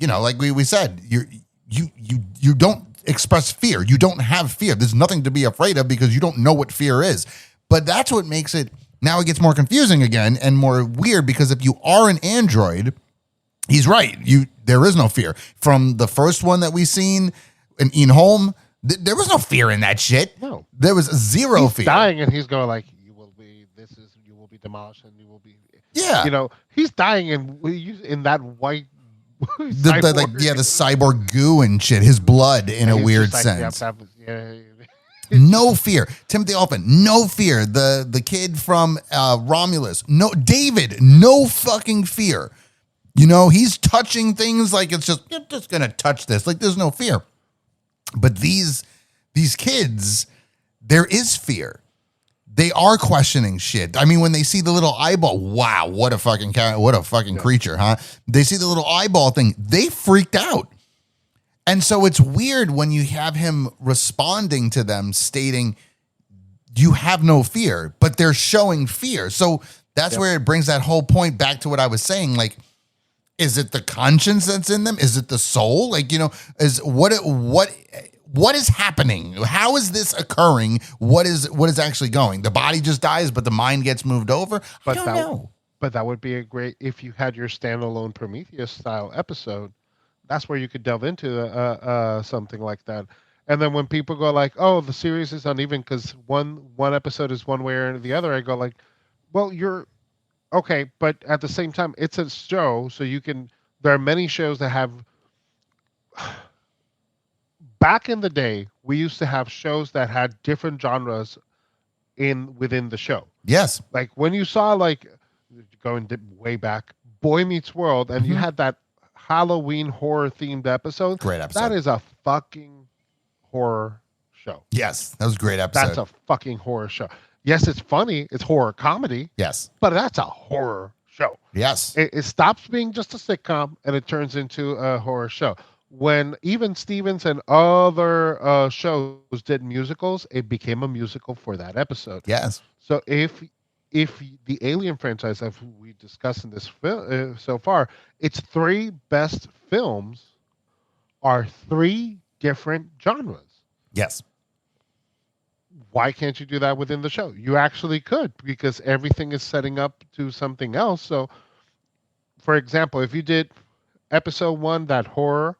S2: like we said, you don't express fear. You don't have fear. There's nothing to be afraid of because you don't know what fear is. But that's what makes it, now it gets more confusing again and more weird, because if you are an android, he's right. There is no fear. From the first one that we seen in Ian Holm, there was no fear in that shit.
S3: No.
S2: There was zero
S3: He's
S2: fear.
S3: dying and he's going like, you will be demolished and you will be.
S2: Yeah.
S3: He's dying in that white.
S2: The cyborg goo and shit, his blood in a weird sense. No fear. Timothy Olyphant, no fear. The kid from Romulus, no. David, no fucking fear. He's touching things like it's just, you're just gonna touch this. Like, there's no fear. But these kids, there is fear. They are questioning shit. I mean, when they see the little eyeball, wow, what a fucking creature, huh? They see the little eyeball thing, they freaked out. And so it's weird when you have him responding to them stating, you have no fear, but they're showing fear. So that's where it brings that whole point back to what I was saying. Like, is it the conscience that's in them? Is it the soul? Like, is what is happening? How is this occurring? What is actually going? The body just dies, but the mind gets moved over? I don't know.
S3: But that would be a great, if you had your standalone Prometheus style episode, that's where you could delve into something like that. And then when people go like, oh, the series is uneven because one episode is one way or the other, I go like, well, you're okay, but at the same time, it's a show, so there are many shows that have. Back in the day, we used to have shows that had different genres within the show.
S2: Yes.
S3: Like when you saw, like, going way back, Boy Meets World, and you had that Halloween horror themed episode.
S2: Great episode.
S3: That is a fucking horror show.
S2: Yes, that was a great episode.
S3: That's a fucking horror show. Yes, it's funny. It's horror comedy.
S2: Yes.
S3: But that's a horror show.
S2: Yes.
S3: It stops being just a sitcom and it turns into a horror show. When even Stevens and other shows did musicals, it became a musical for that episode.
S2: Yes.
S3: So if the Alien franchise, as we discussed in this so far, its three best films are three different genres.
S2: Yes.
S3: Why can't you do that within the show? You actually could, because everything is setting up to something else. So, for example, if you did episode 1, that horror,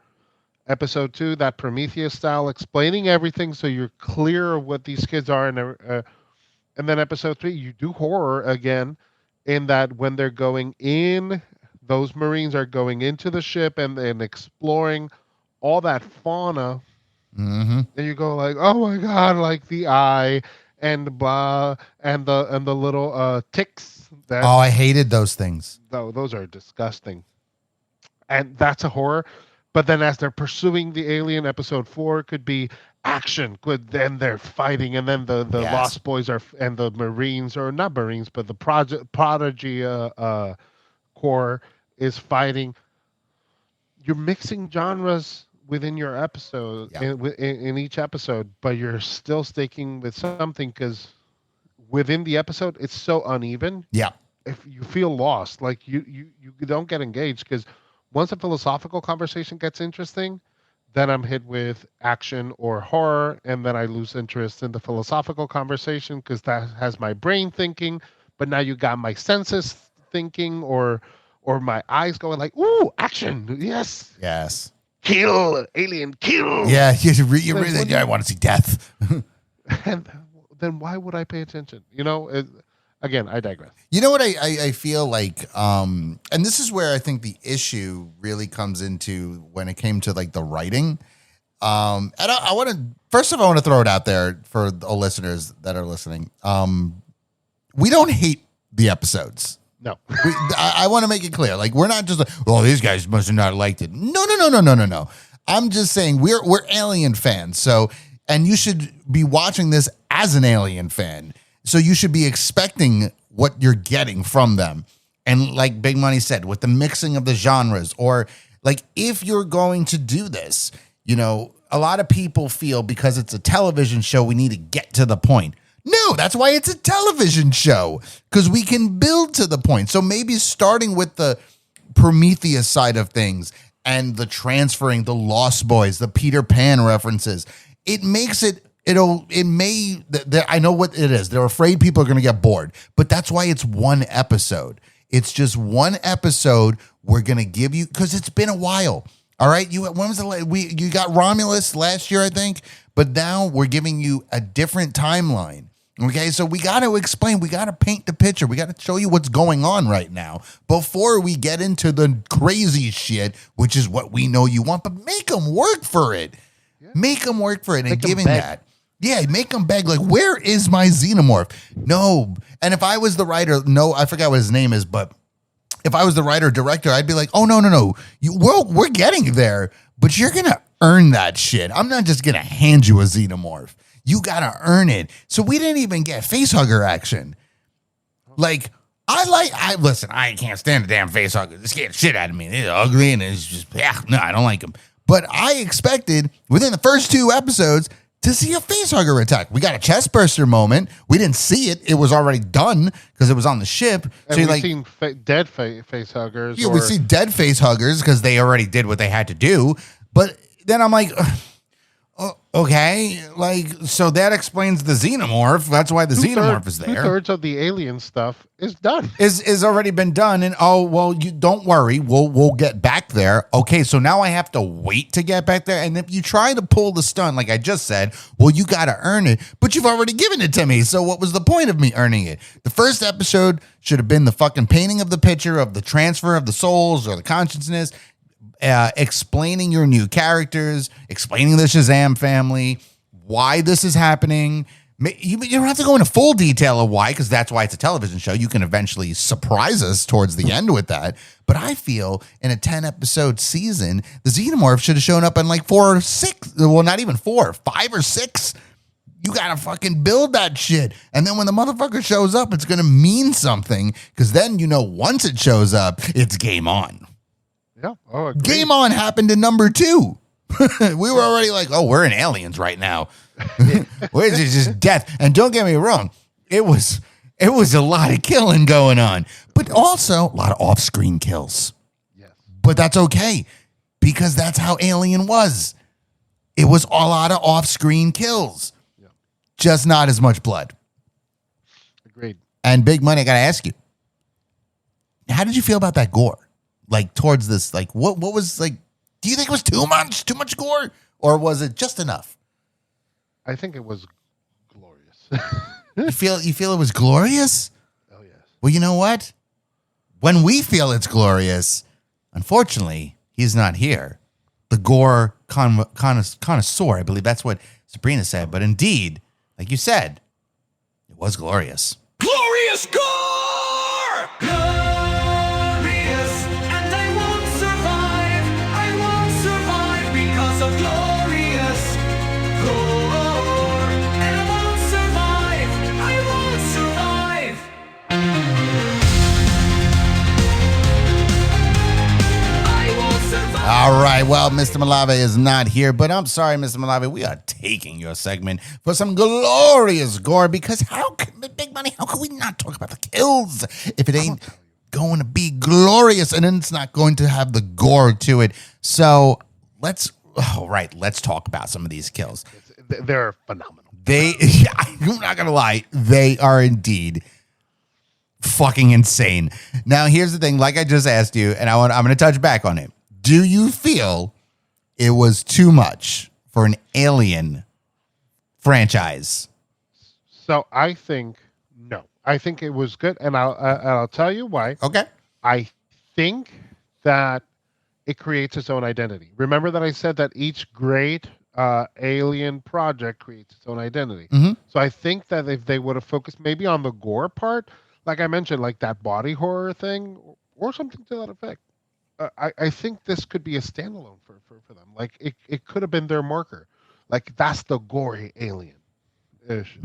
S3: episode 2, that Prometheus style, explaining everything so you're clear of what these kids are, and then episode 3, you do horror again, in that when they're going in, those Marines are going into the ship and exploring all that fauna.
S2: Mm-hmm.
S3: And you go like, oh my god, like the eye and blah and the little ticks.
S2: I hated those things.
S3: Those are disgusting. And that's a horror. But then as they're pursuing the alien, episode 4 could be action. Then they're fighting, and then the
S2: Yes.
S3: Lost Boys and the Marines, or not Marines, but the Prodigy Corps is fighting. You're mixing genres within your episode, in each episode, but you're still sticking with something, because within the episode it's so uneven.
S2: Yeah.
S3: If you feel lost, like you don't get engaged, because once a philosophical conversation gets interesting, then I'm hit with action or horror, and then I lose interest in the philosophical conversation because that has my brain thinking, but now you got my senses thinking, or my eyes going like, ooh, action, yes.
S2: Yes.
S3: Kill, alien, kill.
S2: Yeah, I want to see death.
S3: And then why would I pay attention? Again, I digress.
S2: You know what I feel like, and this is where I think the issue really comes into when it came to like the writing. And I want to, first of all, I want to throw it out there for the listeners that are listening. We don't hate the episodes.
S3: No.
S2: I want to make it clear. Like, we're not just like, oh, these guys must have not liked it. No. I'm just saying we're Alien fans. So, and you should be watching this as an Alien fan. So you should be expecting what you're getting from them. And like Big Money said, with the mixing of the genres, or like if you're going to do this, you know, a lot of people feel because it's a television show, we need to get to the point. No, that's why it's a television show, because we can build to the point. So maybe starting with the Prometheus side of things and the transferring, the Lost Boys, the Peter Pan references, it makes it, I know what it is. They're afraid people are going to get bored, but that's why it's one episode. It's just one episode we're going to give you, because it's been a while. All right. You got Romulus last year, I think, but now we're giving you a different timeline. Okay. So we got to explain, we got to paint the picture. We got to show you what's going on right now before we get into the crazy shit, which is what we know you want, but make them work for it. Yeah. Make them work for it. And giving that. Yeah, make them beg, like, where is my Xenomorph? No. And if I was the writer, I forgot what his name is, but if I was the writer director, I'd be like, oh, no. We're getting there, but you're going to earn that shit. I'm not just going to hand you a Xenomorph. You got to earn it. So we didn't even get facehugger action. Like, listen, I can't stand the damn facehugger. They scared shit out of me. They're ugly and it's just, no, I don't like them. But I expected within the first 2 episodes to see a facehugger attack. We got a chest burster moment. We didn't see it. It was already done because it was on the ship.
S3: And we've seen dead facehuggers.
S2: Yeah, we see dead facehuggers because they already did what they had to do. But then I'm like, okay, like, so that explains the Xenomorph. That's why the Xenomorph is there.
S3: 2/3 of the alien stuff is done.
S2: Is already been done. And you don't worry, we'll get back there. Okay, so now I have to wait to get back there. And if you try to pull the stunt, like I just said, well, you got to earn it. But you've already given it to me. So what was the point of me earning it? The first episode should have been the fucking painting of the picture of the transfer of the souls or the consciousness. Explaining your new characters, explaining the Shazam family, why this is happening. You don't have to go into full detail of why, because that's why it's a television show. You can eventually surprise us towards the end with that. But I feel in a 10-episode season, the Xenomorph should have shown up in like 4 or 6. Well, not even 4, 5 or 6. You got to fucking build that shit. And then when the motherfucker shows up, it's going to mean something, because then, once it shows up, it's game on.
S3: Yeah. Oh,
S2: game on happened in number 2. We were already like, oh, we're in Aliens right now. Where's just death? And don't get me wrong, it was a lot of killing going on, but also a lot of off-screen kills.
S3: Yes.
S2: But that's okay, because that's how Alien was. It was a lot of off-screen kills, just not as much blood.
S3: Agreed.
S2: And Big Money, I got to ask you, how did you feel about that gore? Like towards this, like what was like? Do you think it was too much gore, or was it just enough?
S3: I think it was glorious.
S2: You feel it was glorious?
S3: Oh yes.
S2: Well, you know what? When we feel it's glorious, unfortunately, he's not here. The gore connoisseur, I believe that's what Sabrina said. But indeed, like you said, it was glorious.
S1: Glorious gore! Glorious, and I won't survive. I won't survive because of glorious gore. And I won't survive. I won't survive. I won't survive.
S2: All right. Well, Mr. Malave is not here, but I'm sorry, Mr. Malave. We are taking your segment for some glorious gore, because Big Money, how can we not talk about the kills if it ain't going to be glorious, and then it's not going to have the gore to it? So let's talk about some of these kills.
S3: They're phenomenal.
S2: I'm not going to lie, they are indeed fucking insane. Now, here's the thing. Like I just asked you, and I'm going to touch back on it. Do you feel it was too much for an Alien franchise?
S3: So I think no. I think it was good, and I'll tell you why.
S2: Okay.
S3: I think that it creates its own identity. Remember that I said that each great Alien project creates its own identity.
S2: Mm-hmm.
S3: So I think that if they would have focused maybe on the gore part, like I mentioned, like that body horror thing, or something to that effect, I think this could be a standalone for them. Like it could have been their marker. Like that's the gory alien ish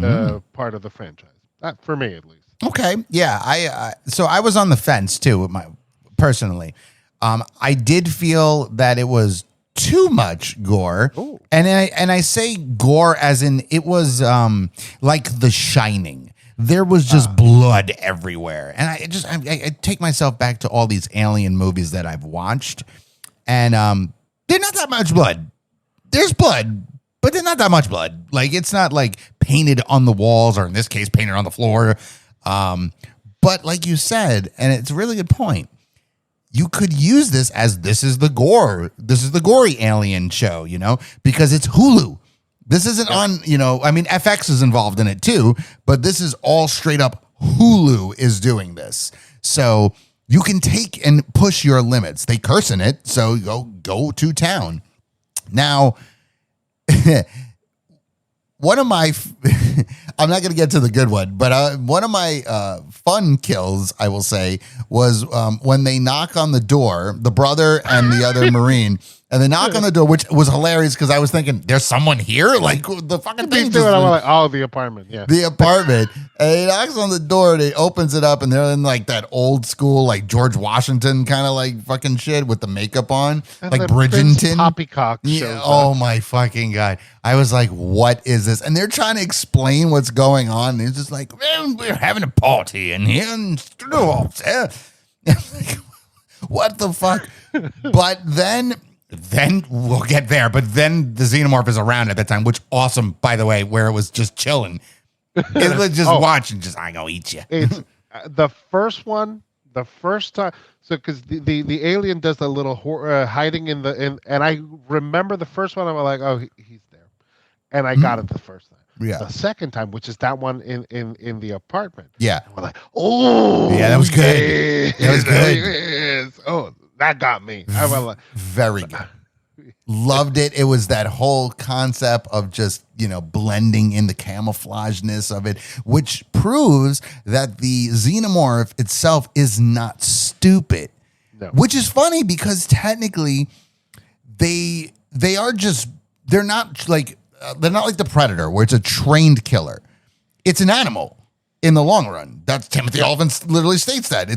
S3: part of the franchise. That, for me at least.
S2: Okay, yeah, so I was on the fence too with my personally. I did feel that it was too much gore,
S3: Ooh.
S2: and I say gore as in it was like The Shining. There was just blood everywhere, and I take myself back to all these alien movies that I've watched, and they're not that much blood. There's blood, but there's not that much blood. Like it's not like painted on the walls, or in this case, painted on the floor. But like you said, and it's a really good point, you could use this as this is the gory alien show, because it's Hulu. This isn't on, I mean, FX is involved in it too, but this is all straight up Hulu is doing this. So you can take and push your limits. They curse in it, so go to town. Now, one of my, I'm not going to get to the good one, but one of my fun kills, I will say, was when they knock on the door, the brother and the other Marine, and they knock on the door, which was hilarious because I was thinking, there's someone here? Like, the fucking thing just...
S3: I'm like, oh, the apartment, yeah.
S2: The apartment. And he knocks on the door, and he opens it up, and they're in, like, that old school, like, George Washington kind of, like, fucking shit with the makeup on.
S3: And
S2: like
S3: then
S2: Bridgerton.
S3: Poppycock shows
S2: Yeah,
S3: up.
S2: oh, my fucking God. I was like, what is this? And they're trying to explain what's going on. And he's just like, well, we're having a party in here. And like, what the fuck? But then we'll get there. But then the Xenomorph is around at that time, which awesome, by the way, where it was just chilling. It was just watching, I'm going to eat you.
S3: It's the first one, the first time. So, because the alien does the little hiding and I remember the first one, I was like, oh, he's there. And I got it the first time.
S2: Yeah.
S3: The second time, which is that one in the apartment.
S2: Yeah.
S3: And we're like, oh.
S2: Yeah, that was good. That was good.
S3: Yes. Oh, that got me. I was like,
S2: very good. Loved it. It was that whole concept of just, blending in the camouflageness of it, which proves that the Xenomorph itself is not stupid.
S3: No.
S2: Which is funny because technically they're not like the Predator where it's a trained killer. It's an animal in the long run. That's Timothy Olyphant literally states that.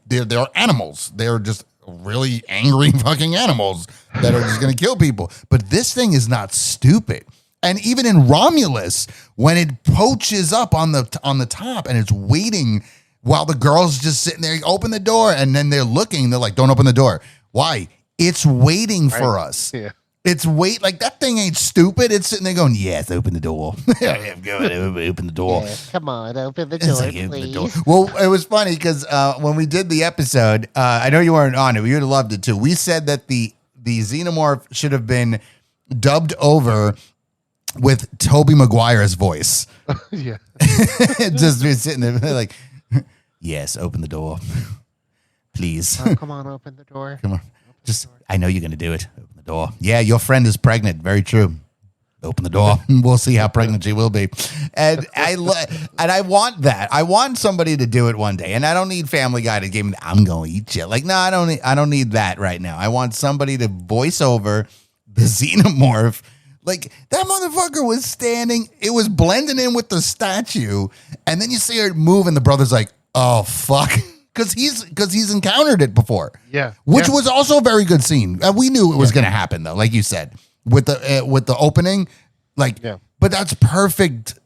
S2: They're animals. They're just really angry fucking animals that are just going to kill people. But this thing is not stupid. And even in Romulus, when it poaches up on the top and it's waiting while the girl's just sitting there, open the door, and then they're looking, they're like, don't open the door. Why? It's waiting for us.
S3: Yeah.
S2: It's like that thing ain't stupid. It's sitting there going, yes, open the door. Yeah, go ahead, open the door.
S4: Yeah, come on, open the
S2: It's
S4: door,
S2: like, open the door.
S4: please.
S2: Well, it was funny because when we did the episode, I know you weren't on it, but you would have loved it too. We said that the Xenomorph should have been dubbed over with Tobey Maguire's voice.
S3: Yeah.
S2: Just be sitting there like, yes, open the door, please.
S4: Oh, come on, open the door.
S2: Come on. Just, I know you're going to do it. Open the door. Yeah, your friend is pregnant. Very true. Open the door. We'll see how pregnant she will be. And I want that. I want somebody to do it one day. And I don't need Family Guy to give me, I'm going to eat you. Like, no, I don't need that right now. I want somebody to voice over the Xenomorph. Like, that motherfucker was standing. It was blending in with the statue. And then you see her move and the brother's like, oh, fuck. Because he's encountered it before.
S3: Yeah.
S2: Which was also a very good scene. We knew it was going to happen, though, like you said. With the opening, but that's perfect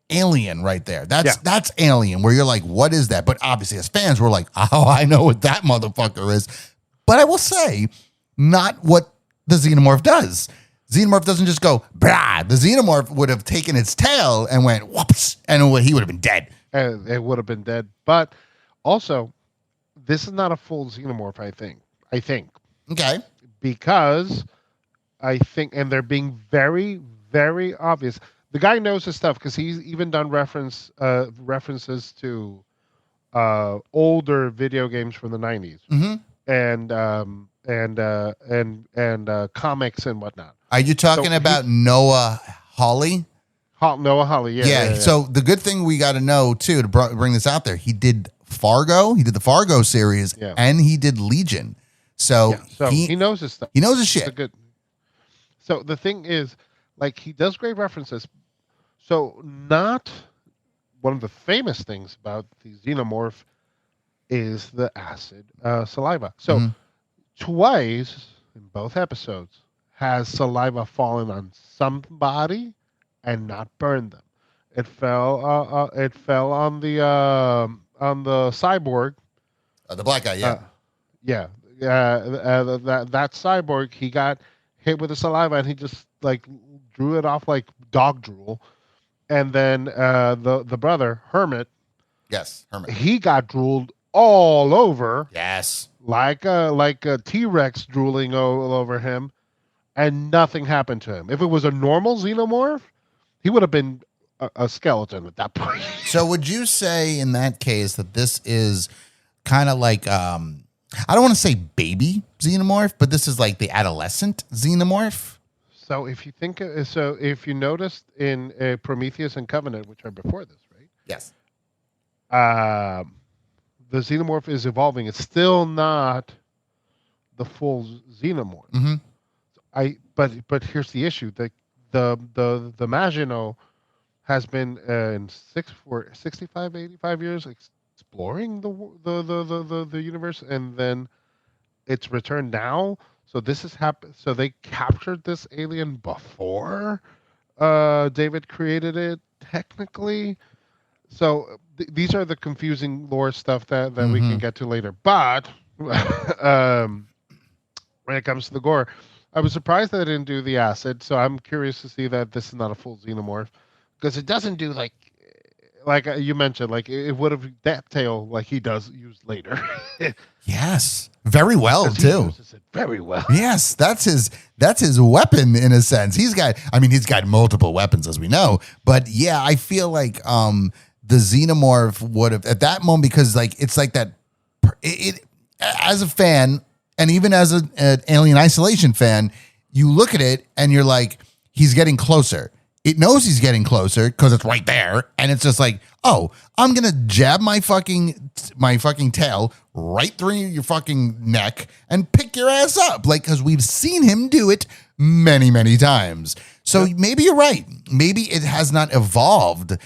S2: Alien right there. That's Alien, where you're like, what is that? But obviously, as fans, we're like, oh, I know what that motherfucker is. But I will say, not what the Xenomorph does. Xenomorph doesn't just go, brah. The Xenomorph would have taken its tail and went, whoops, and he would have been dead.
S3: It would have been dead. But also, this is not a full Xenomorph, I think.
S2: Okay.
S3: Because I think, and they're being very, very obvious. The guy knows his stuff because he's even done references to older video games from the 90s and comics and whatnot.
S2: Are you talking about Noah Hawley?
S3: Noah Hawley, yeah.
S2: So the good thing we got to know too to bring this out there, he did Fargo, he did the Fargo series, and he did Legion. So,
S3: So he knows his stuff.
S2: he knows his
S3: It's a
S2: shit.
S3: good. So the thing is, like, he does great references. So not one of the famous things about the xenomorph is the acid saliva. So
S2: Mhm.
S3: twice in both episodes has saliva fallen on somebody and not burned them. It fell. It fell on the cyborg.
S2: The black guy, yeah.
S3: Yeah. That cyborg, he got hit with the saliva and he just like drew it off like dog drool. And then the brother Hermit,
S2: Yes, Herman.
S3: he got drooled all over
S2: Yes.
S3: like a T-Rex drooling all over him, and nothing happened to him. If it was a normal xenomorph, he would have been a skeleton at that point.
S2: So would you say in that case that this is kind of like I don't want to say baby xenomorph, but this is like the adolescent xenomorph?
S3: So if you think, so if you noticed in Prometheus and Covenant, which are before this, right?
S2: Yes.
S3: The xenomorph is evolving. It's still not the full xenomorph.
S2: Mm-hmm.
S3: But here's the issue: the Maginot has been in 65, 85 years exploring the universe, and then it's returned now. So this has happened. So they captured this alien before David created it, technically. So these are the confusing lore stuff that we can get to later. But when it comes to the gore, I was surprised that they didn't do the acid. So I'm curious to see that this is not a full xenomorph, because it doesn't do like you mentioned, like it would have that tail like he does use later.
S2: Yes. Very well,
S3: 'Cause he
S2: too.
S3: uses it very well.
S2: Yes, that's his weapon in a sense. He's got multiple weapons, as we know. But yeah, I feel like the xenomorph would have at that moment, because like it's like that it as a fan, and even as an Alien Isolation fan, you look at it and you're like, he's getting closer. It knows he's getting closer because it's right there, and it's just like, oh, I'm gonna jab my fucking tail right through your fucking neck and pick your ass up, like, because we've seen him do it many, many times. So maybe you're right. Maybe it has not evolved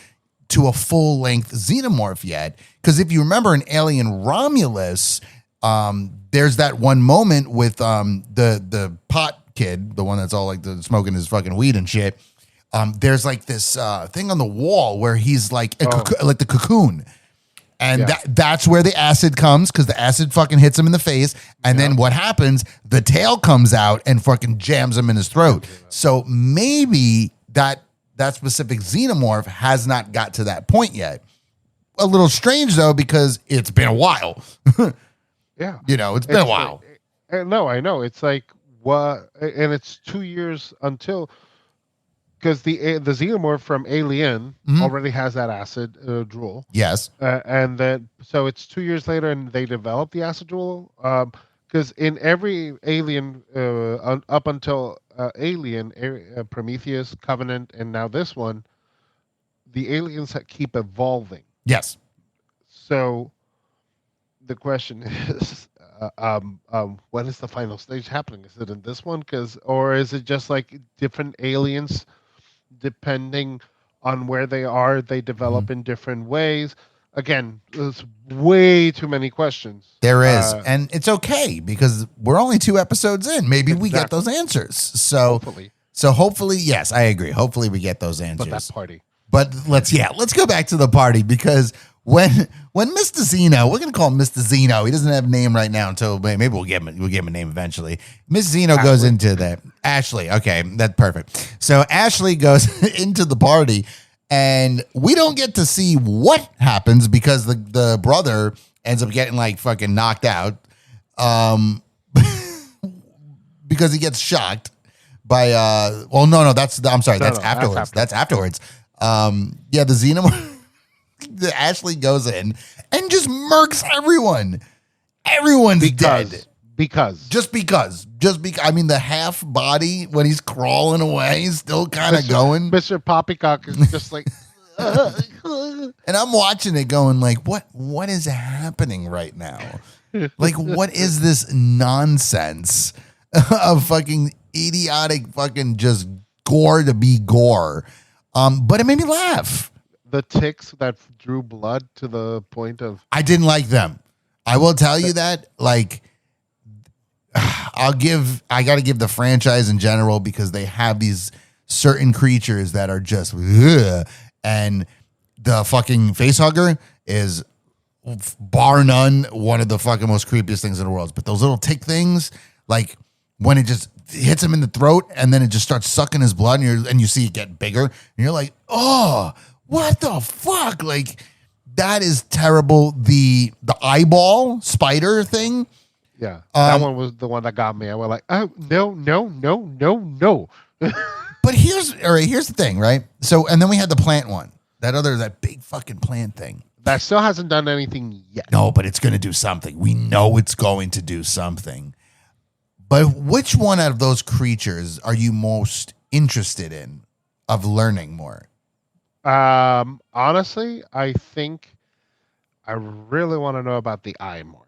S2: to a full length xenomorph yet. Because if you remember in Alien Romulus, there's that one moment with the pot kid, the one that's all like smoking his fucking weed and shit. There's like this thing on the wall where he's like like the cocoon. And that's where the acid comes, because the acid fucking hits him in the face. And then what happens? The tail comes out and fucking jams him in his throat. So maybe that specific xenomorph has not got to that point yet. A little strange, though, because it's been a while.
S3: Yeah.
S2: It's been a while.
S3: No, I know. It's like, what? And it's 2 years until... Because the xenomorph from Alien already has that acid drool.
S2: Yes.
S3: And then, so it's 2 years later, and they develop the acid drool. Because in every Alien, up until Alien, Prometheus, Covenant, and now this one, the aliens keep evolving.
S2: Yes.
S3: So the question is, when is the final stage happening? Is it in this one? Or is it just like different aliens? Depending on where they are, they develop in different ways. Again, there's way too many questions.
S2: There is. And it's okay, because we're only 2 episodes in. Maybe we get those answers. So hopefully, yes, I agree. Hopefully we get those answers.
S3: But that party.
S2: But let's go back to the party, because when Mr. Zeno, we're gonna call him Mr. Zeno. He doesn't have a name right now until maybe we'll give him a name eventually. Miss Zeno goes into that. Ashley, okay, that's perfect. So Ashley goes into the party, and we don't get to see what happens, because the brother ends up getting like fucking knocked out, because he gets shocked by that's afterwards. That's afterwards. The xenomorph. Ashley goes in and just murks everyone. Everyone's dead. Just because. I mean, the half body when he's crawling away is still kind of going.
S3: Mr. Poppycock is just like,
S2: and I'm watching it going like, what is happening right now? Like, what is this nonsense of fucking idiotic fucking just gore to be gore? But it made me laugh.
S3: The ticks that drew blood to the point of
S2: I didn't like them. I will tell you that. Like, I got to give the franchise in general, because they have these certain creatures that are just, ugh, and the fucking facehugger is, bar none, one of the fucking most creepiest things in the world. But those little tick things, like when it just hits him in the throat and then it just starts sucking his blood, and you see it get bigger, and you're like, oh, what the fuck? Like, that is terrible. The eyeball spider thing.
S3: yeah, that one was the one that got me. I was like, oh no.
S2: But here's the thing, right? So, and then we had the plant one, that big fucking plant thing.
S3: That still hasn't done anything yet.
S2: No, but it's going to do something. We know it's going to do something. But which one out of those creatures are you most interested in of learning more?
S3: Honestly, I think I really want to know about the eye more.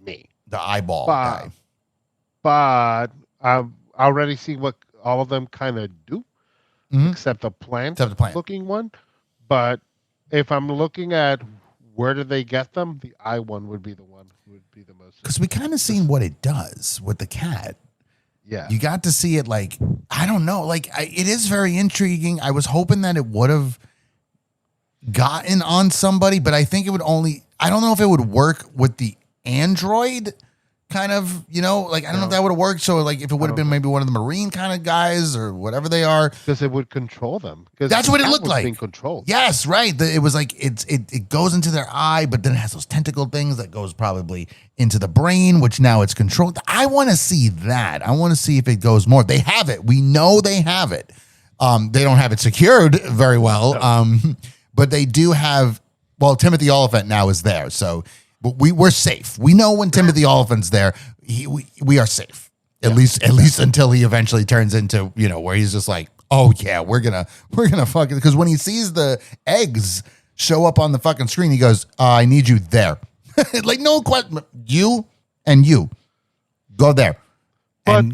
S3: Me.
S2: The eyeball guy.
S3: But I've already seen what all of them kind of do, except the plant looking one. But if I'm looking at where do they get them, the eye one would be the one who would be the most.
S2: Because we kind of seen what it does with the cat.
S3: Yeah.
S2: You got to see it, like, I don't know. Like, it is very intriguing. I was hoping that it would have gotten on somebody, but I think it would only, I don't know if it would work with the android kind of, like, I don't know if that would have worked. So, like, if it would have been maybe one of the Marine kind of guys or whatever they are.
S3: Because it would control them.
S2: That's what it looked like.
S3: Being controlled.
S2: Yes, right. It was like it goes into their eye, but then it has those tentacle things that goes probably into the brain, which now it's controlled. I want to see that. I want to see if it goes more. They have it. We know they have it. They don't have it secured very well, but they do have. Well, Timothy Oliphant now is there, so we're safe. We know when Timothy Oliphant's there, we are safe. At least until he eventually turns into, where he's just like, oh yeah, we're gonna fuck it. Because when he sees the eggs show up on the fucking screen, he goes, I need you there. Like, no question, you and you go there.
S3: But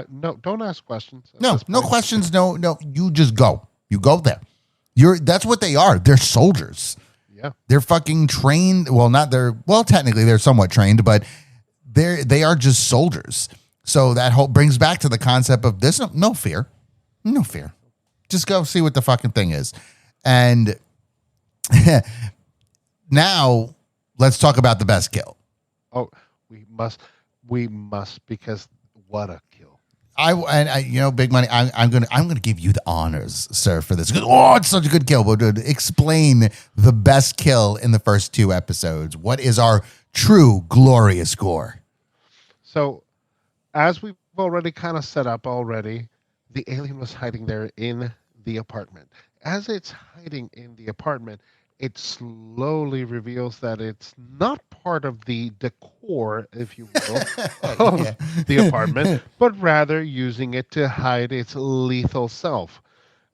S3: no, don't ask questions.
S2: No questions. No, you just go. You go there. That's what they are. They're soldiers.
S3: Yeah.
S2: They're fucking trained. Well, technically they're somewhat trained, but they are just soldiers. So that brings back to the concept of this. No fear. No fear. Just go see what the fucking thing is. And now let's talk about the best kill.
S3: Oh, we must, because what a kill.
S2: Big money. I'm gonna give you the honors, sir, for this. Oh, it's such a good kill. But explain the best kill in the first 2 episodes. What is our true glorious gore?
S3: So, as we've already kind of set up already, the alien was hiding there in the apartment. As it's hiding in the apartment, it slowly reveals that it's not part of the decor, if you will, of the apartment, but rather using it to hide its lethal self.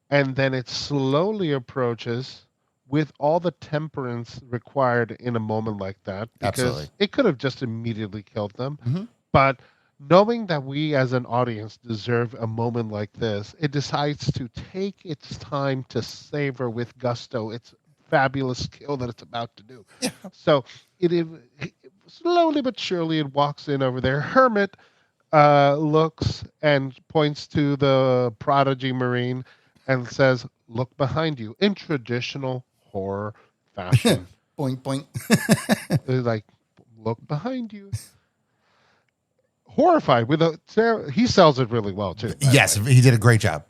S3: And then it slowly approaches with all the temperance required in a moment like that. Because
S2: Absolutely.
S3: It could have just immediately killed them. But knowing that we as an audience deserve a moment like this, it decides to take its time to savor with gusto its fabulous skill that it's about to do. Yeah. So it slowly but surely it walks in over there. Hermit looks and points to the prodigy Marine and says, "Look behind you," in traditional horror fashion.
S2: Boink, boink.
S3: It's like, "Look behind you." Horrified he sells it really well too.
S2: Yes, he did a great job.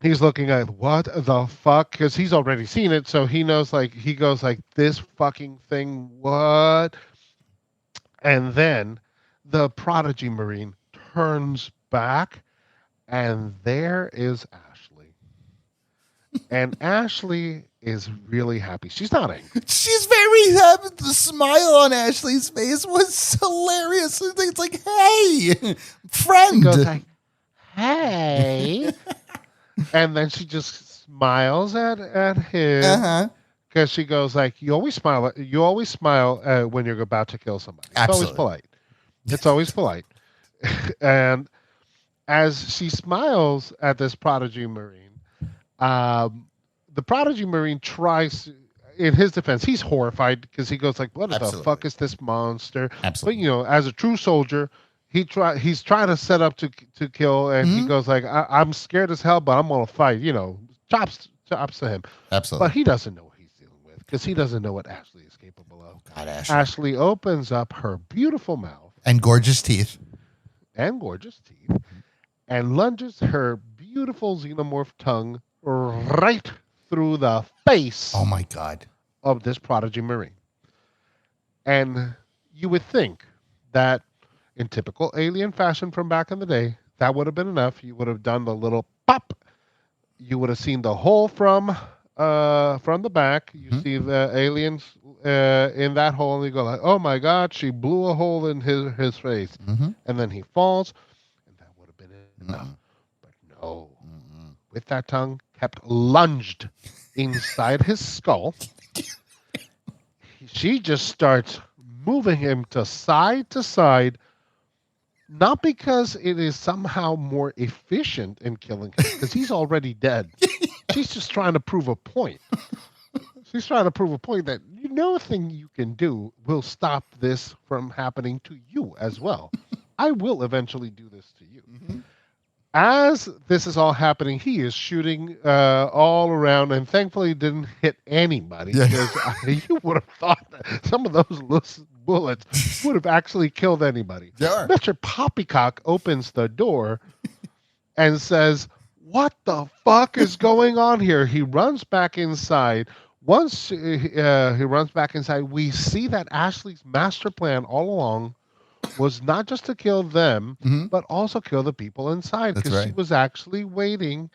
S3: He's looking at what the fuck, because he's already seen it, so he knows. Like, he goes like, "This fucking thing, what?" And then the prodigy Marine turns back, and there is Ashley. And Ashley is really happy. She's not angry.
S2: She's very happy. The smile on Ashley's face was hilarious. It's like, hey, friend.
S3: She goes like, "Hey." And then she just smiles at him, because she goes like, you always smile. You always smile when you're about to kill somebody. It's
S2: Absolutely.
S3: always polite. It's always polite. And as she smiles at this prodigy Marine, the prodigy Marine tries. In his defense, he's horrified because he goes like, "What the
S2: Absolutely.
S3: fuck is this monster?"
S2: Absolutely.
S3: But as a true soldier, he's trying to set up to kill, and he goes like, I'm scared as hell, but I'm gonna fight. Chops to him.
S2: Absolutely.
S3: But he doesn't know what he's dealing with because he doesn't know what Ashley is capable of.
S2: God, Ashley.
S3: Ashley opens up her beautiful mouth
S2: And gorgeous teeth.
S3: and gorgeous teeth and lunges her beautiful xenomorph tongue right through the face
S2: Oh my God.
S3: of this prodigy Marine. And you would think that in typical alien fashion from back in the day, that would have been enough. You would have done the little pop. You would have seen the hole from the back. You see the aliens in that hole, and you go like, "Oh my God, she blew a hole in his face," and then he falls, and that would have been enough. But no, with that tongue kept lunged inside his skull. She just starts moving him to side, not because it is somehow more efficient in killing him, because he's already dead. She's just trying to prove a point. She's trying to prove a point that no thing you can do will stop this from happening to you as well. I will eventually do this to you. As this is all happening, he is shooting all around, and thankfully didn't hit anybody.
S2: Yeah.
S3: Because you would have thought that some of those loose bullets would have actually killed anybody.
S2: Sure.
S3: Mr. Poppycock opens the door and says, "What the fuck is going on here?" He runs back inside. Once he runs back inside, we see that Ashley's master plan all along was not just to kill them, but also kill the people inside.
S2: That's
S3: Because she
S2: right.
S3: was actually waiting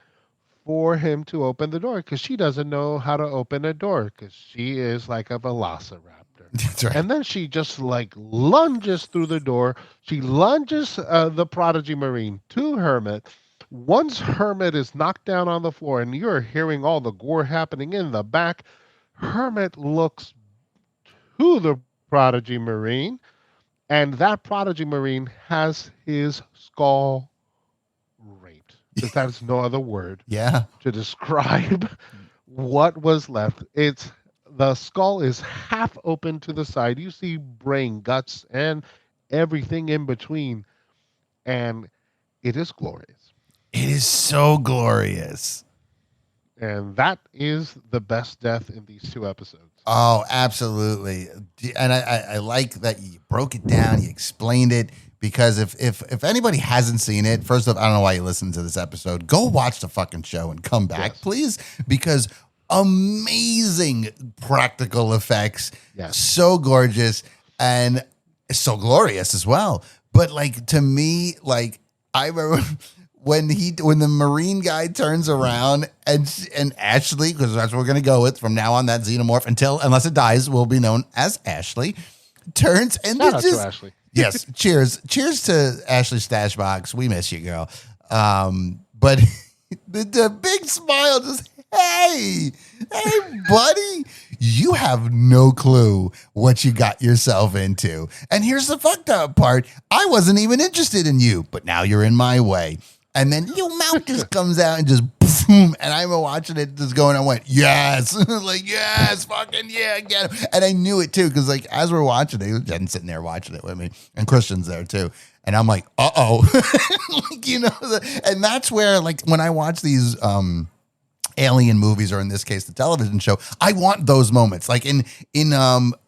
S3: for him to open the door, because she doesn't know how to open a door, because she is like a velociraptor.
S2: That's right.
S3: And then she just like lunges through the door. She lunges the prodigy Marine to Hermit. Once Hermit is knocked down on the floor and you're hearing all the gore happening in the back, Hermit looks to the prodigy Marine, and that prodigy Marine has his skull raped. Because that's no other word
S2: Yeah.
S3: to describe what was left. The skull is half open to the side. You see brain, guts, and everything in between. And it is glorious.
S2: It is so glorious.
S3: And that is the best death in these 2 episodes.
S2: Oh, absolutely. And I like that you broke it down, you explained it, because if anybody hasn't seen it, first off, I don't know why you listened to this episode. Go watch the fucking show and come back,
S3: Yes.
S2: please, because amazing practical effects,
S3: Yes.
S2: so gorgeous and so glorious as well. But like, to me, like, I remember when the Marine guy turns around and Ashley, because that's what we're gonna go with from now on, that xenomorph unless it dies, will be known as Ashley, turns and
S3: Shout out
S2: just
S3: to Ashley.
S2: yes, cheers to Ashley Stash Box. We miss you, girl. But the big smile, just hey, buddy, you have no clue what you got yourself into. And here's the fucked up part: I wasn't even interested in you, but now you're in my way. And then your mouth just comes out and just boom. And I remember watching it just going, I went, yes. Like, yes, fucking yeah, get him. And I knew it too, because like as we're watching it, Jen's sitting there watching it with me, and Christian's there too. And I'm like, uh-oh. Like, and that's where, like, when I watch these alien movies, or in this case the television show, I want those moments, like in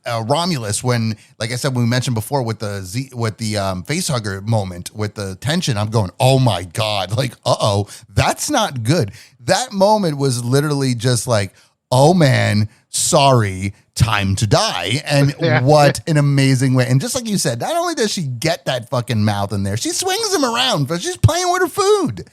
S2: Romulus, when, like I said, when we mentioned before with the facehugger moment with the tension, I'm going, oh my God, like, uh-oh, that's not good. That moment was literally just like, oh man, sorry, time to die. And what an amazing way. And just like you said, not only does she get that fucking mouth in there, she swings him around, but she's playing with her food.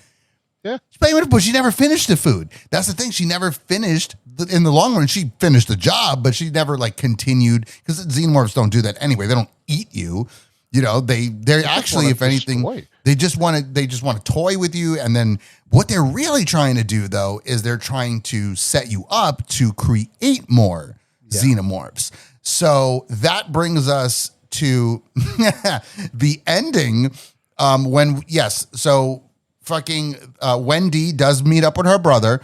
S3: Yeah.
S2: She's playing with it, but she never finished the food. That's the thing. She never finished. In the long run, she finished the job, but she never like continued, because xenomorphs don't do that anyway. They don't eat you. They're actually, if anything,
S3: destroy.
S2: They just want to toy with you, and then what they're really trying to do, though, is they're trying to set you up to create more xenomorphs. So that brings us to the ending. So fucking Wendy does meet up with her brother.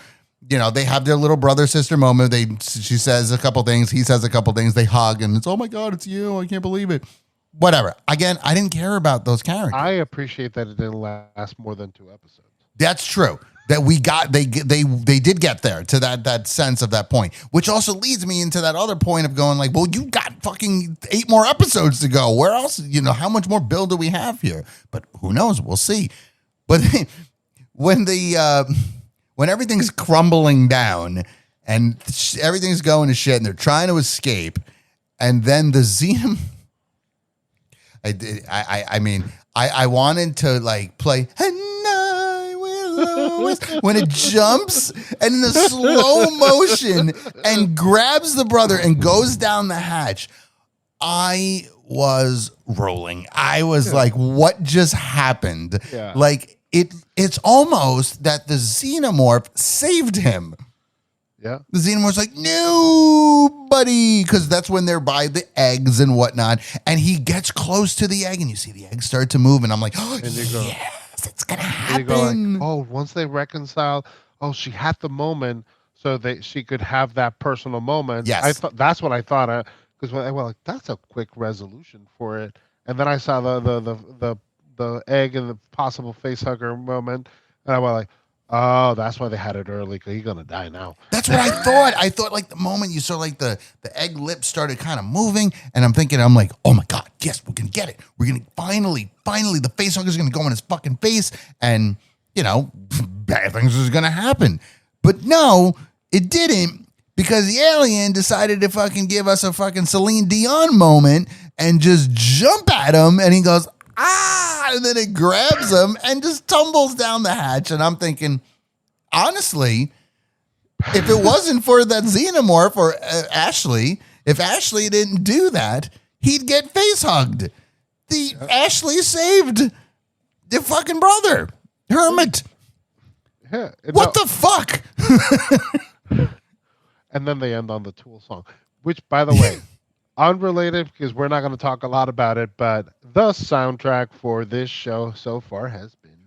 S2: You know, they have their little brother sister moment. She says a couple things, he says a couple things, they hug, and it's, oh my God, it's you, I can't believe it. Whatever. Again, I didn't care about those characters.
S3: I appreciate that it didn't last more than 2 episodes.
S2: That's true. That we got, they did get there to that sense of that point, which also leads me into that other point of going like, well, you got fucking 8 more episodes to go. Where else, how much more build do we have here? But who knows? We'll see. But when everything's crumbling down and everything's going to shit and they're trying to escape, and then the Xenom, I wanted to like play when it jumps and in a slow motion and grabs the brother and goes down the hatch. I was rolling. I was like, what just happened?
S3: Yeah.
S2: Like it's almost that the Xenomorph saved him.
S3: Yeah.
S2: The Xenomorph's like, no, buddy, because that's when they're by the eggs and whatnot. And he gets close to the egg and you see the egg start to move. And I'm like, oh, yes, it's going to happen.
S3: Go like, oh, once they reconcile, she had the moment so that she could have that personal moment.
S2: Yes.
S3: I thought that's what I thought. Because like, that's a quick resolution for it. And then I saw the egg and the possible facehugger moment. And I was like, oh, that's why they had it early, because he's going to die now.
S2: That's what I thought. I thought like the moment you saw like the egg lips started kind of moving, and I'm like, oh my God, yes, we're going to get it. We're going to finally, the facehugger is going to go in his fucking face, and, bad things is going to happen. But no, it didn't, because the alien decided to fucking give us a fucking Celine Dion moment and just jump at him, and he goes, ah, and then it grabs him and just tumbles down the hatch. And I'm thinking, honestly, if it wasn't for that Xenomorph or Ashley, if Ashley didn't do that, he'd get face hugged. Ashley saved the fucking brother, Hermit.
S3: Yeah,
S2: what the fuck?
S3: And then they end on the Tool song, which, by the way, unrelated, because we're not going to talk a lot about it, but the soundtrack for this show so far has been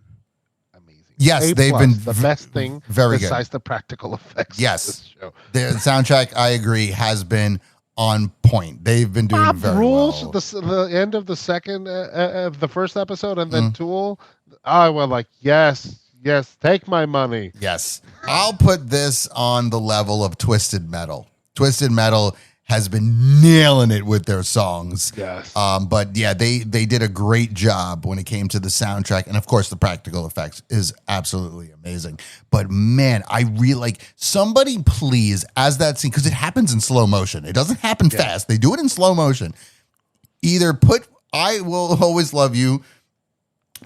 S3: amazing.
S2: Yes, they've been
S3: the best thing
S2: very
S3: besides
S2: good.
S3: the practical effects.
S2: Yes,
S3: of this show.
S2: The soundtrack, I agree, has been on point. They've been doing
S3: Bob
S2: very
S3: rules.
S2: well.
S3: The end of the second of the first episode, and then Tool. I was like, yes, take my money.
S2: Yes, I'll put this on the level of Twisted Metal. Twisted Metal has been nailing it with their songs.
S3: Yes.
S2: But yeah, they did a great job when it came to the soundtrack. And of course, the practical effects is absolutely amazing. But man, I really like somebody please, as that scene, because it happens in slow motion. It doesn't happen fast. They do it in slow motion. Either put I Will Always Love You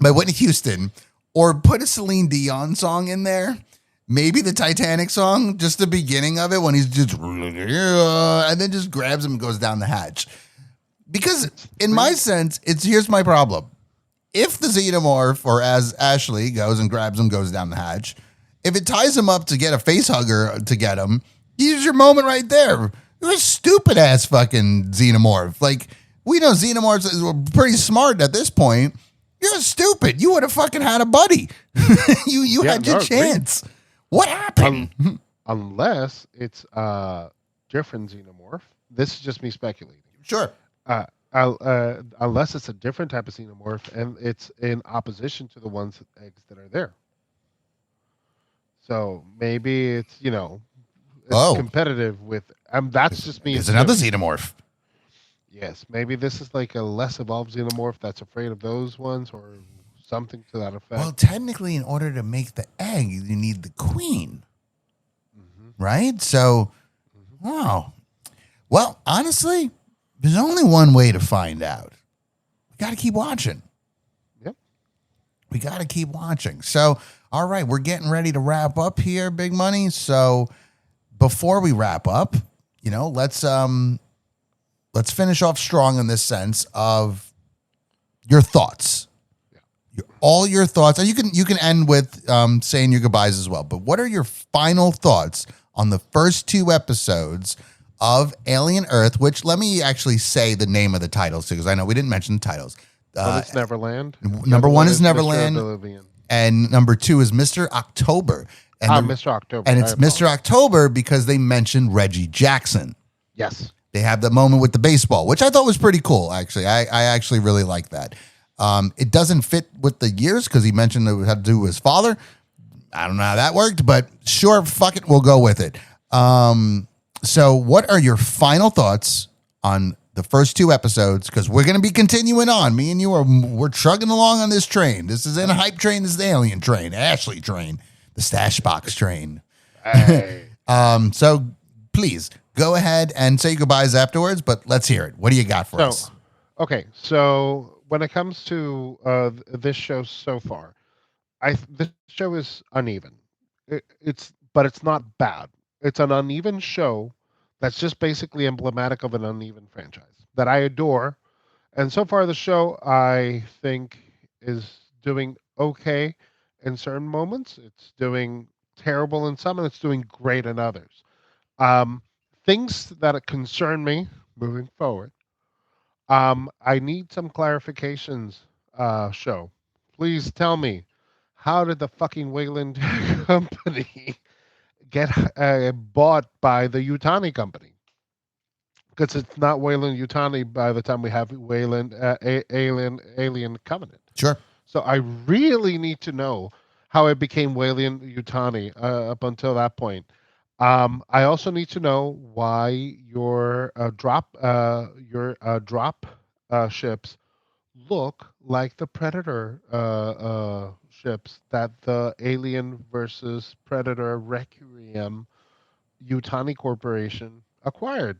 S2: by Whitney Houston or put a Celine Dion song in there. Maybe the Titanic song, just the beginning of it when he's just, and then just grabs him and goes down the hatch. Because in my sense, here's my problem. If the Xenomorph, or as Ashley goes and grabs him, goes down the hatch, if it ties him up to get a face hugger to get him, here's your moment right there. You're a stupid ass fucking Xenomorph. Like, we know Xenomorphs are pretty smart at this point. You're stupid. You would have fucking had a buddy. you had your chance. What happened?
S3: Unless it's a different Xenomorph. This is just me speculating.
S2: Sure.
S3: Unless it's a different type of Xenomorph and it's in opposition to the eggs that are there. So maybe it's, competitive with. That's just me.
S2: There's another Xenomorph.
S3: Yes, maybe this is like a less evolved Xenomorph that's afraid of those ones, or something to that effect.
S2: Well, technically, in order to make the egg, you need the queen, right? So, wow. Well, honestly, there's only one way to find out. We got to keep watching.
S3: Yep.
S2: We got to keep watching. So, all right, we're getting ready to wrap up here, Big Money. So, before we wrap up, let's finish off strong in this sense of your thoughts. all your thoughts, and you can end with saying your goodbyes as well. But what are your final thoughts on the first 2 episodes of Alien Earth? Which, let me actually say the name of the titles too, because I know we didn't mention the titles.
S3: It's Neverland.
S2: Number 1 is
S3: Mr.
S2: Neverland,
S3: Oblivion.
S2: and number 2 is Mr. October. And
S3: Mr. October.
S2: and it's Mr. October because they mentioned Reggie Jackson.
S3: Yes.
S2: They have the moment with the baseball, which I thought was pretty cool, actually. I actually really like that. It doesn't fit with the years because he mentioned it had to do with his father. I don't know how that worked, but sure, fuck it, we'll go with it. So what are your final thoughts on the first 2 episodes? Because we're going to be continuing on. Me and you we're chugging along on this train. This is in a hype train. This is the Alien train, Ashley train, the Stash Box train.
S3: Hey.
S2: So please go ahead and say goodbyes afterwards, but let's hear it. What do you got for us?
S3: Okay, so when it comes to this show so far, this show is uneven. But it's not bad. It's an uneven show that's just basically emblematic of an uneven franchise that I adore. And so far, the show I think is doing okay in certain moments. It's doing terrible in some, and it's doing great in others. Things that concern me moving forward. I need some clarifications, show. Please tell me, how did the fucking Wayland company get bought by the Yutani company? Because it's not Wayland Yutani by the time we have Wayland Alien Covenant.
S2: Sure.
S3: So I really need to know how it became Wayland Yutani up until that point. I also need to know why your drop ships look like the Predator ships that the Alien versus Predator Requiem Yutani Corporation acquired.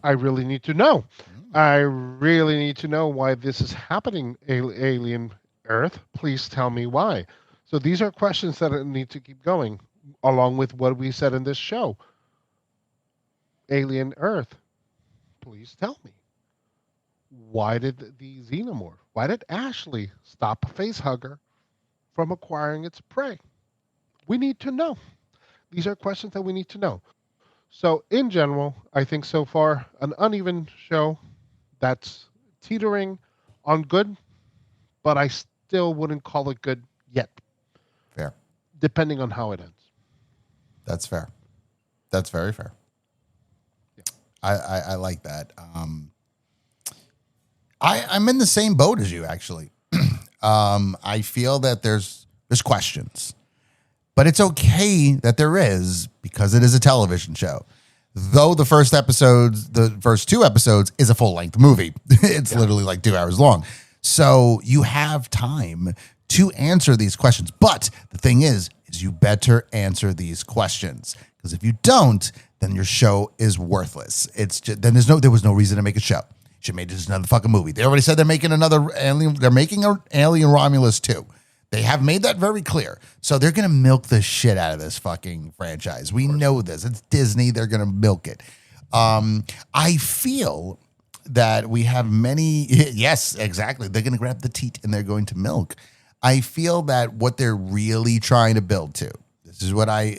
S3: I really need to know. I really need to know why this is happening, Alien Earth. Please tell me why. So these are questions that need to keep going, along with what we said in this show. Alien Earth, please tell me. Why did the Xenomorph, why did Ashley stop a facehugger from acquiring its prey? We need to know. These are questions that we need to know. So in general, I think so far an uneven show that's teetering on good, but I still wouldn't call it good yet.
S2: Fair.
S3: Depending on how it ends.
S2: That's fair. That's very fair.
S3: Yeah.
S2: I like that. I'm in the same boat as you, actually. I feel that there's questions, but it's okay that there is, because it is a television show. Though the first 2 episodes is a full-length movie. It's literally like 2 hours long. So you have time to answer these questions. But the thing is you better answer these questions, because if you don't, then your show is worthless. It's just, then there was no reason to make a show. Should made just another fucking movie. They already said they're making another Alien. They're making an Alien Romulus 2. They have made that very clear. So they're going to milk the shit out of this fucking franchise. We know this. It's Disney. They're going to milk it. I feel that we have many. Yes, exactly. They're going to grab the teat and they're going to milk. I feel that what they're really trying to build to. This is what I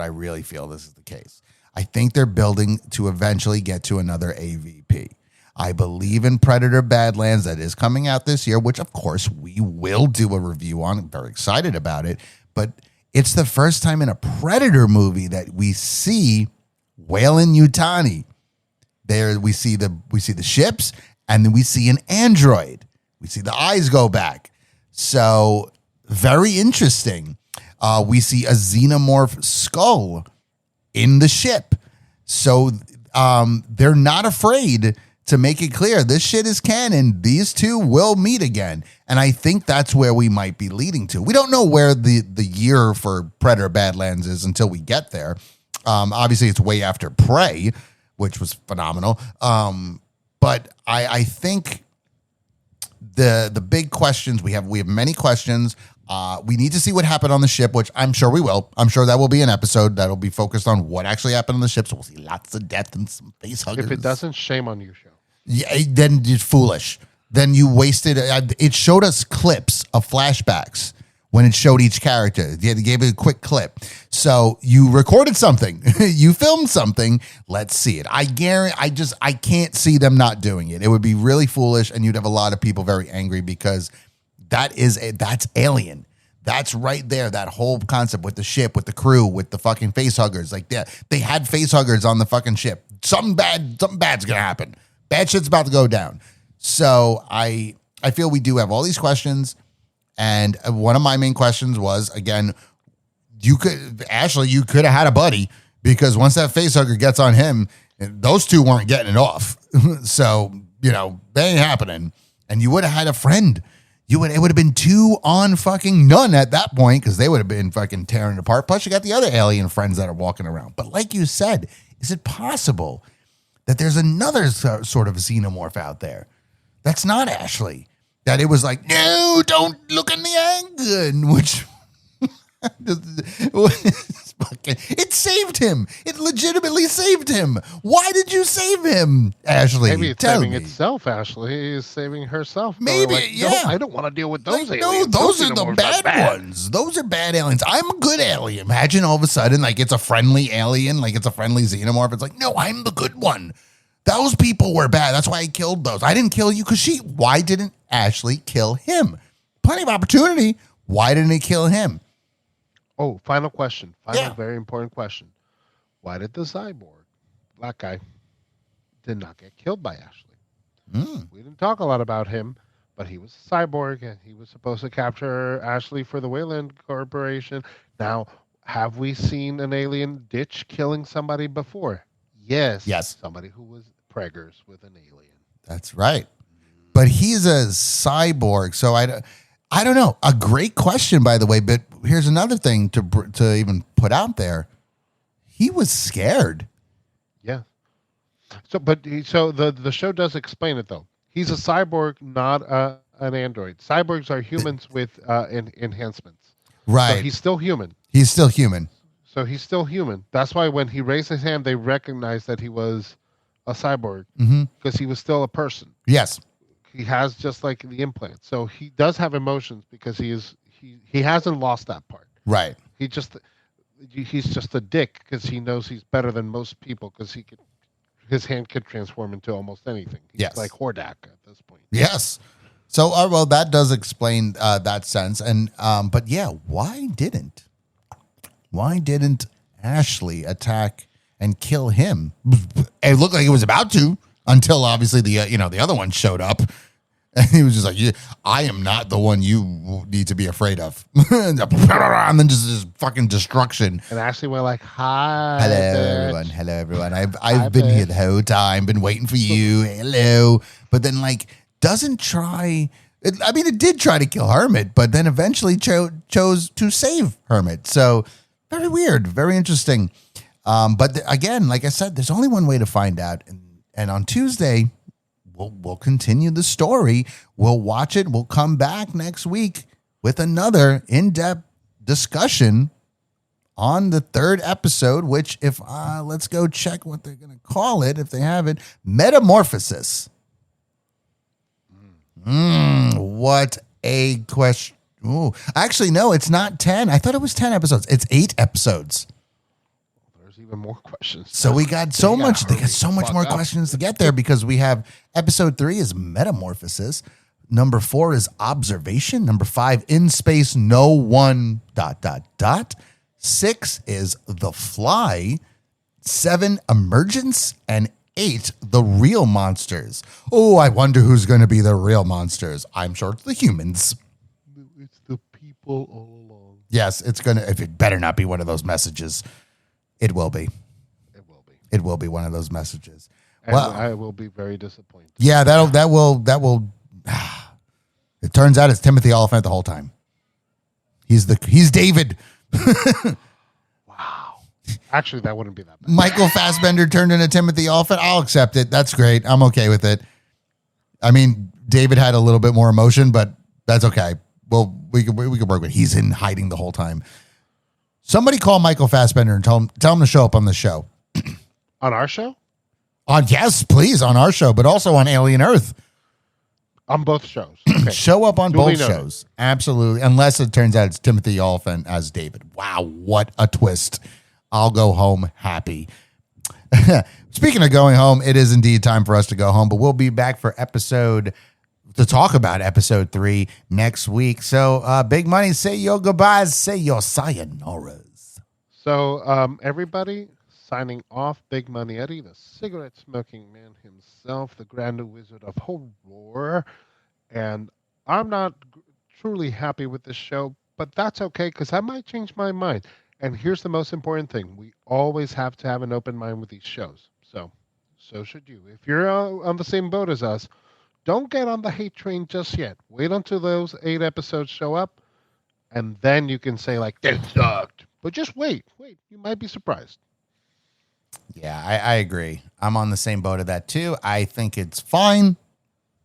S2: really feel this is the case. I think they're building to eventually get to another AVP. I believe in Predator Badlands that is coming out this year, which of course we will do a review on. I'm very excited about it, but it's the first time in a Predator movie that we see Wayland Yutani. There we see the ships, and then we see an android. We see the eyes go back. So very interesting. We see a xenomorph skull in the ship. So they're not afraid to make it clear this shit is canon. These two will meet again. And I think that's where we might be leading to. We don't know where the year for Predator Badlands is until we get there. Obviously, it's way after Prey, which was phenomenal. But I think the big questions, we have many questions. We need to see what happened on the ship, which I'm sure we will. I'm sure that will be an episode that'll be focused on what actually happened on the ship. So we'll see lots of death and some face huggers.
S3: If it doesn't, shame on you, show.
S2: Yeah, then you're foolish. then you wasted. It showed us clips of flashbacks when it showed each character. They gave it a quick clip. So you recorded something, you filmed something. Let's see it. I guarantee. I can't see them not doing it. It would be really foolish, and you'd have a lot of people very angry because that's Alien. That's right there. That whole concept with the ship, with the crew, with the fucking facehuggers. Like they had facehuggers on the fucking ship. Something bad's gonna happen. Bad shit's about to go down. So I feel we do have all these questions, and one of my main questions was, again, Ashley, you could have had a buddy, because once that facehugger gets on him, those two weren't getting it off. So, that ain't happening. And you would have had a friend. It would have been 2 on fucking none at that point, because they would have been fucking tearing it apart. Plus, you got the other alien friends that are walking around. But like you said, is it possible that there's another sort of xenomorph out there that's not Ashley? That it was like, no, don't look in the angle, which it saved him. It legitimately saved him. Why did you save him, Ashley?
S3: Maybe it's
S2: Tell
S3: saving
S2: me.
S3: itself. Ashley is saving herself.
S2: Maybe,
S3: Like,
S2: yeah.
S3: No, I don't want to deal with those
S2: Like,
S3: aliens.
S2: no, those are the
S3: xenomorphs
S2: bad ones. Those are bad aliens. I'm a good alien. Imagine all of a sudden, like, it's a friendly alien, like it's a friendly xenomorph. It's like, no, I'm the good one. Those people were bad. That's why I killed those. I didn't kill you because why didn't Ashley kill him? Plenty of opportunity. Why didn't he kill him?
S3: Oh, final question.
S2: Yeah.
S3: Very important question. Why did the cyborg, black guy, did not get killed by Ashley? We didn't talk a lot about him, but he was a cyborg, and he was supposed to capture Ashley for the Wayland Corporation. Now, have we seen an alien ditch killing somebody before? Yes.
S2: Yes.
S3: Somebody who was preggers with an alien.
S2: That's right. But he's a cyborg, so I don't know. A great question, by the way. But here's another thing to even put out there. He was scared.
S3: Yeah. So the show does explain it though. He's a cyborg, not an android. Cyborgs are humans with enhancements.
S2: Right.
S3: So he's still human.
S2: He's still human.
S3: So he's still human. That's why when he raised his hand, they recognized that he was a cyborg because he was still a person.
S2: Yes.
S3: He has just like the implant. So he does have emotions because he hasn't lost that part.
S2: Right.
S3: He's just a dick because he knows he's better than most people because his hand could transform into almost anything. He's
S2: Yes.
S3: like Hordak at this point.
S2: Yes. So, well, that does explain that sense. And, but yeah, why didn't Ashley attack and kill him? It looked like he was about to, until obviously the other one showed up. And he was just like, I am not the one you need to be afraid of. And then just fucking destruction.
S3: And Ashley went like, "Hi,
S2: Hello,
S3: bitch."
S2: everyone. Hello, everyone. I've been here the whole time, been waiting for you. Hello. But then, like, doesn't try. It did try to kill Hermit, but then eventually chose to save Hermit. So very weird, very interesting. But again, like I said, there's only one way to find out. And on Tuesday, we'll continue the story. We'll watch it. We'll come back next week with another in-depth discussion on the 3rd episode, which let's go check what they're going to call it if they have it. Metamorphosis. What a question. Ooh. Actually, no, it's not 10. I thought it was 10 episodes. It's 8 episodes.
S3: There's even more questions.
S2: So we got so much. They got so much more
S3: up.
S2: questions to get there because we have episode 3 is metamorphosis. Number 4 is observation. Number 5, in space, no one ... 6 is the fly. 7, emergence, and 8, the real monsters. Oh, I wonder who's going to be the real monsters. I'm sure it's the humans.
S3: It's the people all along.
S2: Yes, it's gonna. If it better not be one of those messages, it will be.
S3: It will be.
S2: It will be one of those messages.
S3: And
S2: Well,
S3: I will be very disappointed.
S2: yeah, that will. It turns out it's Timothy Oliphant the whole time. He's David.
S3: Wow. Actually, that wouldn't be that bad.
S2: Michael Fassbender turned into Timothy Oliphant. I'll accept it. That's great. I'm okay with it. I mean, David had a little bit more emotion, but that's okay. Well, we could work with it. He's in hiding the whole time. Somebody call Michael Fassbender and tell him to show up on the show.
S3: On our show?
S2: Yes, please, on our show, but also on Alien Earth.
S3: on both shows. Okay.
S2: Show up on
S3: Duly
S2: both
S3: noted.
S2: shows. Absolutely. Unless it turns out it's Timothy Olyphant as David. Wow, what a twist. I'll go home happy. Speaking of going home, it is indeed time for us to go home, but we'll be back to talk about episode 3 next week. So, Big Money, say your goodbyes, say your sayonaras.
S3: So, everybody, signing off, Big Money Eddie, the cigarette-smoking man himself, the Grand Wizard of Horror. And I'm not truly happy with this show, but that's okay, because I might change my mind. And here's the most important thing. We always have to have an open mind with these shows. So should you. If you're on the same boat as us, don't get on the hate train just yet. Wait until those 8 episodes show up, and then you can say, like, they sucked. But just wait. You might be surprised.
S2: Yeah, I agree. I'm on the same boat of that too. I think it's fine,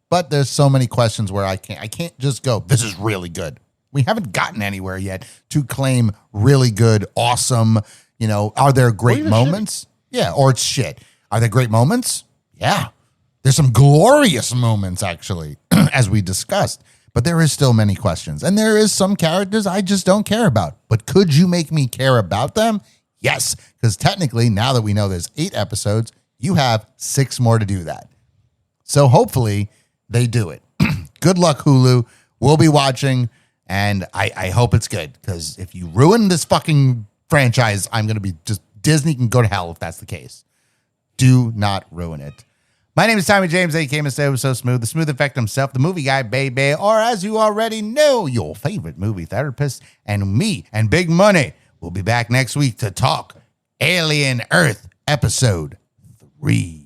S2: but there's so many questions where I can't just go, this is really good. We haven't gotten anywhere yet to claim really good, awesome, are there great
S3: even
S2: moments? Yeah, or it's shit. Are there great moments? Yeah. There's some glorious moments, actually, as we discussed. But there is still many questions. And there is some characters I just don't care about. But could you make me care about them? Yes. Because technically, now that we know there's 8 episodes, you have 6 more to do that. So hopefully they do it. Good luck, Hulu. We'll be watching. And I hope it's good. Because if you ruin this fucking franchise, I'm going to be just, Disney can go to hell if that's the case. Do not ruin it. My name is Tommy James, a.k.a. Mr. So Smooth, the Smooth Effect himself, the movie guy, baby, or as you already know, your favorite movie therapist, and me and Big Money will be back next week to talk Alien Earth Episode 3.